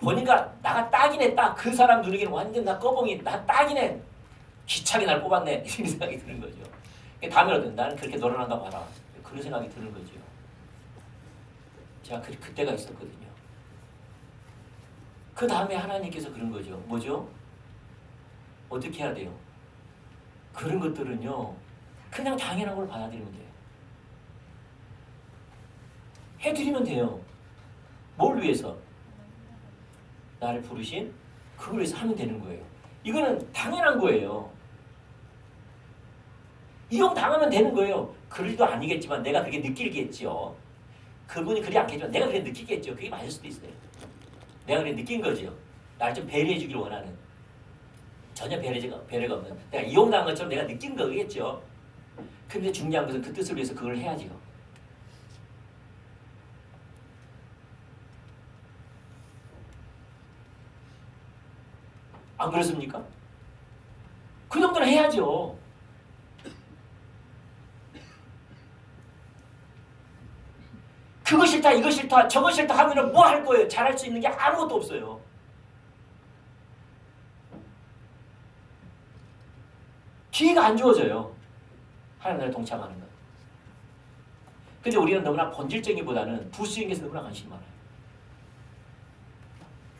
보니까 나가 딱이네. 딱 그 사람 눈에게는 완전 나 꺼봉이 나 딱이네. 기차게 날 뽑았네. 이런 생각이 드는 거죠. 다음에 어떤 나는 그렇게 놀아난가 봐라. 그런 생각이 드는 거죠. 제가 그때가 있었거든요. 그 다음에 하나님께서 그런 거죠. 뭐죠? 어떻게 해야 돼요? 그런 것들은요, 그냥 당연한 걸 받아들이면 돼요. 해드리면 돼요. 뭘 위해서? 나를 부르신 그걸 위해서 하면 되는 거예요. 이거는 당연한 거예요. 이용당하면 되는 거예요. 그럴도 아니겠지만 내가 그렇게 느끼겠죠. 그분이 그리 않겠지만 내가 그렇게 느끼겠죠. 그게 맞을 수도 있어요. 내가 그렇게 느낀 거죠. 나를 좀 배려해 주길 원하는. 전혀 배려가 없는. 내가 이용당한 것처럼 내가 느낀 거겠죠. 근데 중요한 것은 그 뜻을 위해서 그걸 해야지요. 안 그렇습니까? 그 정도는 해야죠. 그거 싫다, 이거 싫다, 저거 싫다 하면은 뭐 할 거예요? 잘할 수 있는 게 아무것도 없어요. 기회가 안 주어져요. 하나님을 동참하는 것. 근데 우리는 너무나 본질적이보다는 부스윙에서 너무나 관심이 많아요.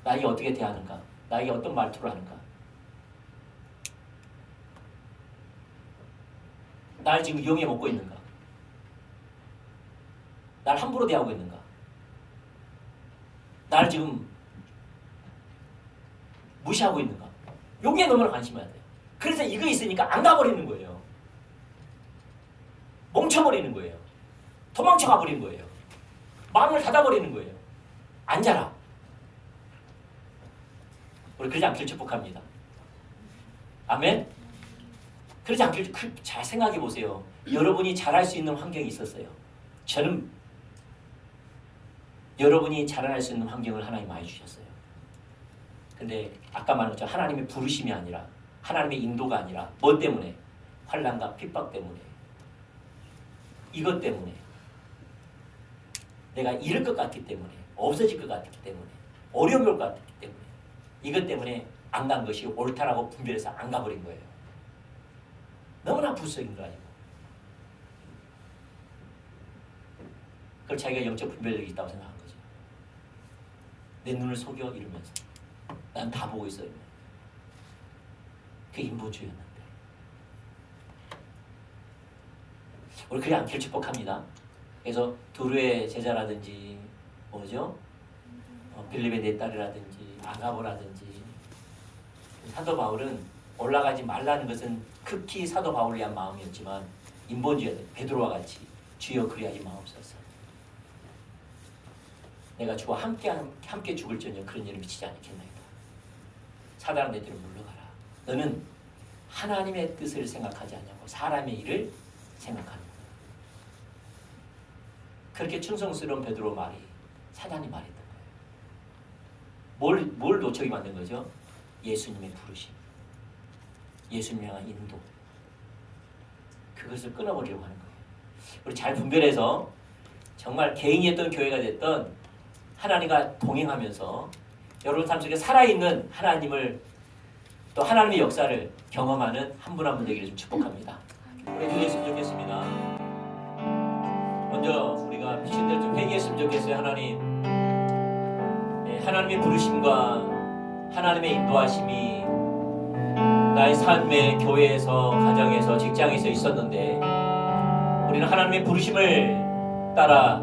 나에게 어떻게 대하는가? 나에게 어떤 말투를 하는가? 날 지금 이용해 먹고 있는가? 날 함부로 대하고 있는가? 날 지금 무시하고 있는가? 여기에 너무나 관심이 많아요. 그래서 이거 있으니까 안 가버리는 거예요. 멈춰버리는 거예요. 도망쳐 가버리는 거예요. 마음을 닫아버리는 거예요. 앉아라. 우리 그러지 않기를 축복합니다. 아멘? 그러지 않기를 잘 생각해 보세요. 여러분이 잘할 수 있는 환경이 있었어요. 저는 여러분이 자라날 수 있는 환경을 하나님 많이 주셨어요. 근데 아까 말한 것처럼 하나님의 부르심이 아니라 하나님의 인도가 아니라 뭐 때문에? 환난과 핍박 때문에, 이것 때문에, 내가 잃을 것 같기 때문에, 없어질 것 같기 때문에, 어려움이 올 것 같기 때문에, 이것 때문에 안 간 것이 옳다라고 분별해서 안 가버린 거예요. 너무나 불쌍인 거 아니고. 그걸 자기가 영적 분별력이 있다고 생각한 거죠. 내 눈을 속여 이러면서 난 다 보고 있어요. 그게 인본주의였는데. 우리 그래 않기를 축복합니다. 그래서 두루의 제자라든지 뭐죠? 빌립의 네 딸이라든지 아가보라든지 사도 바울은 올라가지 말라는 것은 극히 사도 바울을 위한 마음이었지만 인본주의였다. 베드로와 같이 주여 그리하지 마옵소서. 내가 주와 함께 죽을지언정 그런 일을 미치지 않겠나이다. 사단아 내 뒤로 물러가라. 너는 하나님의 뜻을 생각하지 않냐고 사람의 일을 생각하는 거야. 그렇게 충성스러운 베드로 말이 사단이 말했던 거예요. 뭘 놓치게 만든 거죠? 예수님의 부르심, 예수님을 향한 인도, 그것을 끊어버리려고 하는 거예요. 우리 잘 분별해서 정말 개인이었던 교회가 됐던 하나님과 동행하면서 여러분 삶 속에 살아있는 하나님을 또 하나님의 역사를 경험하는 한 분 한 분 되기를 좀 축복합니다. 우리 기도했으면 좋겠습니다. 먼저 우리가 미친 대로 좀 회개했으면 좋겠어요. 하나님, 하나님의 부르심과 하나님의 인도하심이 나의 삶의 교회에서, 가정에서, 직장에서 있었는데 우리는 하나님의 부르심을 따라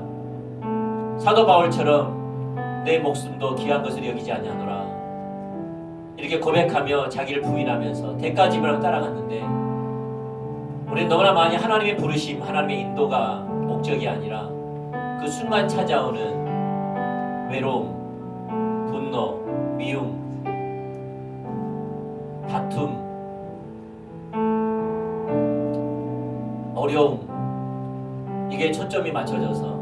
사도 바울처럼 내 목숨도 귀한 것을 여기지 아니하노라 이렇게 고백하며 자기를 부인하면서 대가짐을 따라갔는데 우리는 너무나 많이 하나님의 부르심, 하나님의 인도가 목적이 아니라 그 순간 찾아오는 외로움, 분노, 미움, 다툼, 어려움, 이게 초점이 맞춰져서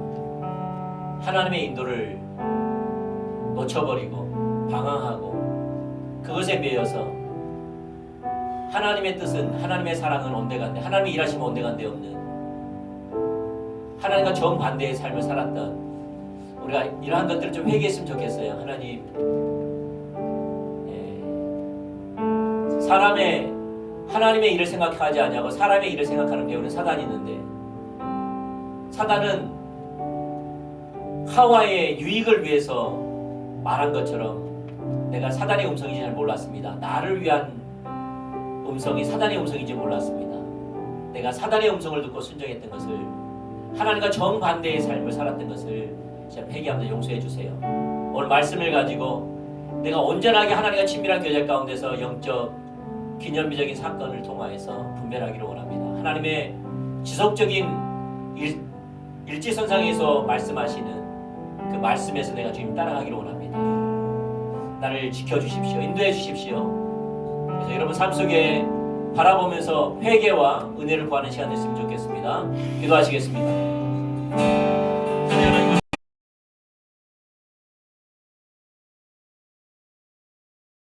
하나님의 인도를 놓쳐버리고 방황하고 그것에 매여서 하나님의 뜻은, 하나님의 사랑은 온데간데, 하나님의 일하심은 온데간데 없는 하나님과 정반대의 삶을 살았던 우리가 이러한 것들을 좀 회개했으면 좋겠어요. 하나님, 하나님의 일을 생각하지 아니하고 사람의 일을 생각하는 배우는 사단이 있는데 사단은 하와의 유익을 위해서 말한 것처럼 내가 사단의 음성인지 잘 몰랐습니다. 나를 위한 음성이 사단의 음성인지 몰랐습니다. 내가 사단의 음성을 듣고 순종했던 것을, 하나님과 정반대의 삶을 살았던 것을 진짜 회개합니다. 용서해 주세요. 오늘 말씀을 가지고 내가 온전하게 하나님과 친밀한 교제 가운데서 영적 기념비적인 사건을 통하여서 분별하기를 원합니다. 하나님의 지속적인 일지선상에서 말씀하시는 그 말씀에서 내가 주님 따라가기를 원합니다. 나를 지켜주십시오. 인도해 주십시오. 그래서 여러분 삶 속에 바라보면서 회개와 은혜를 구하는 시간 됐으면 좋겠습니다. 기도하시겠습니다.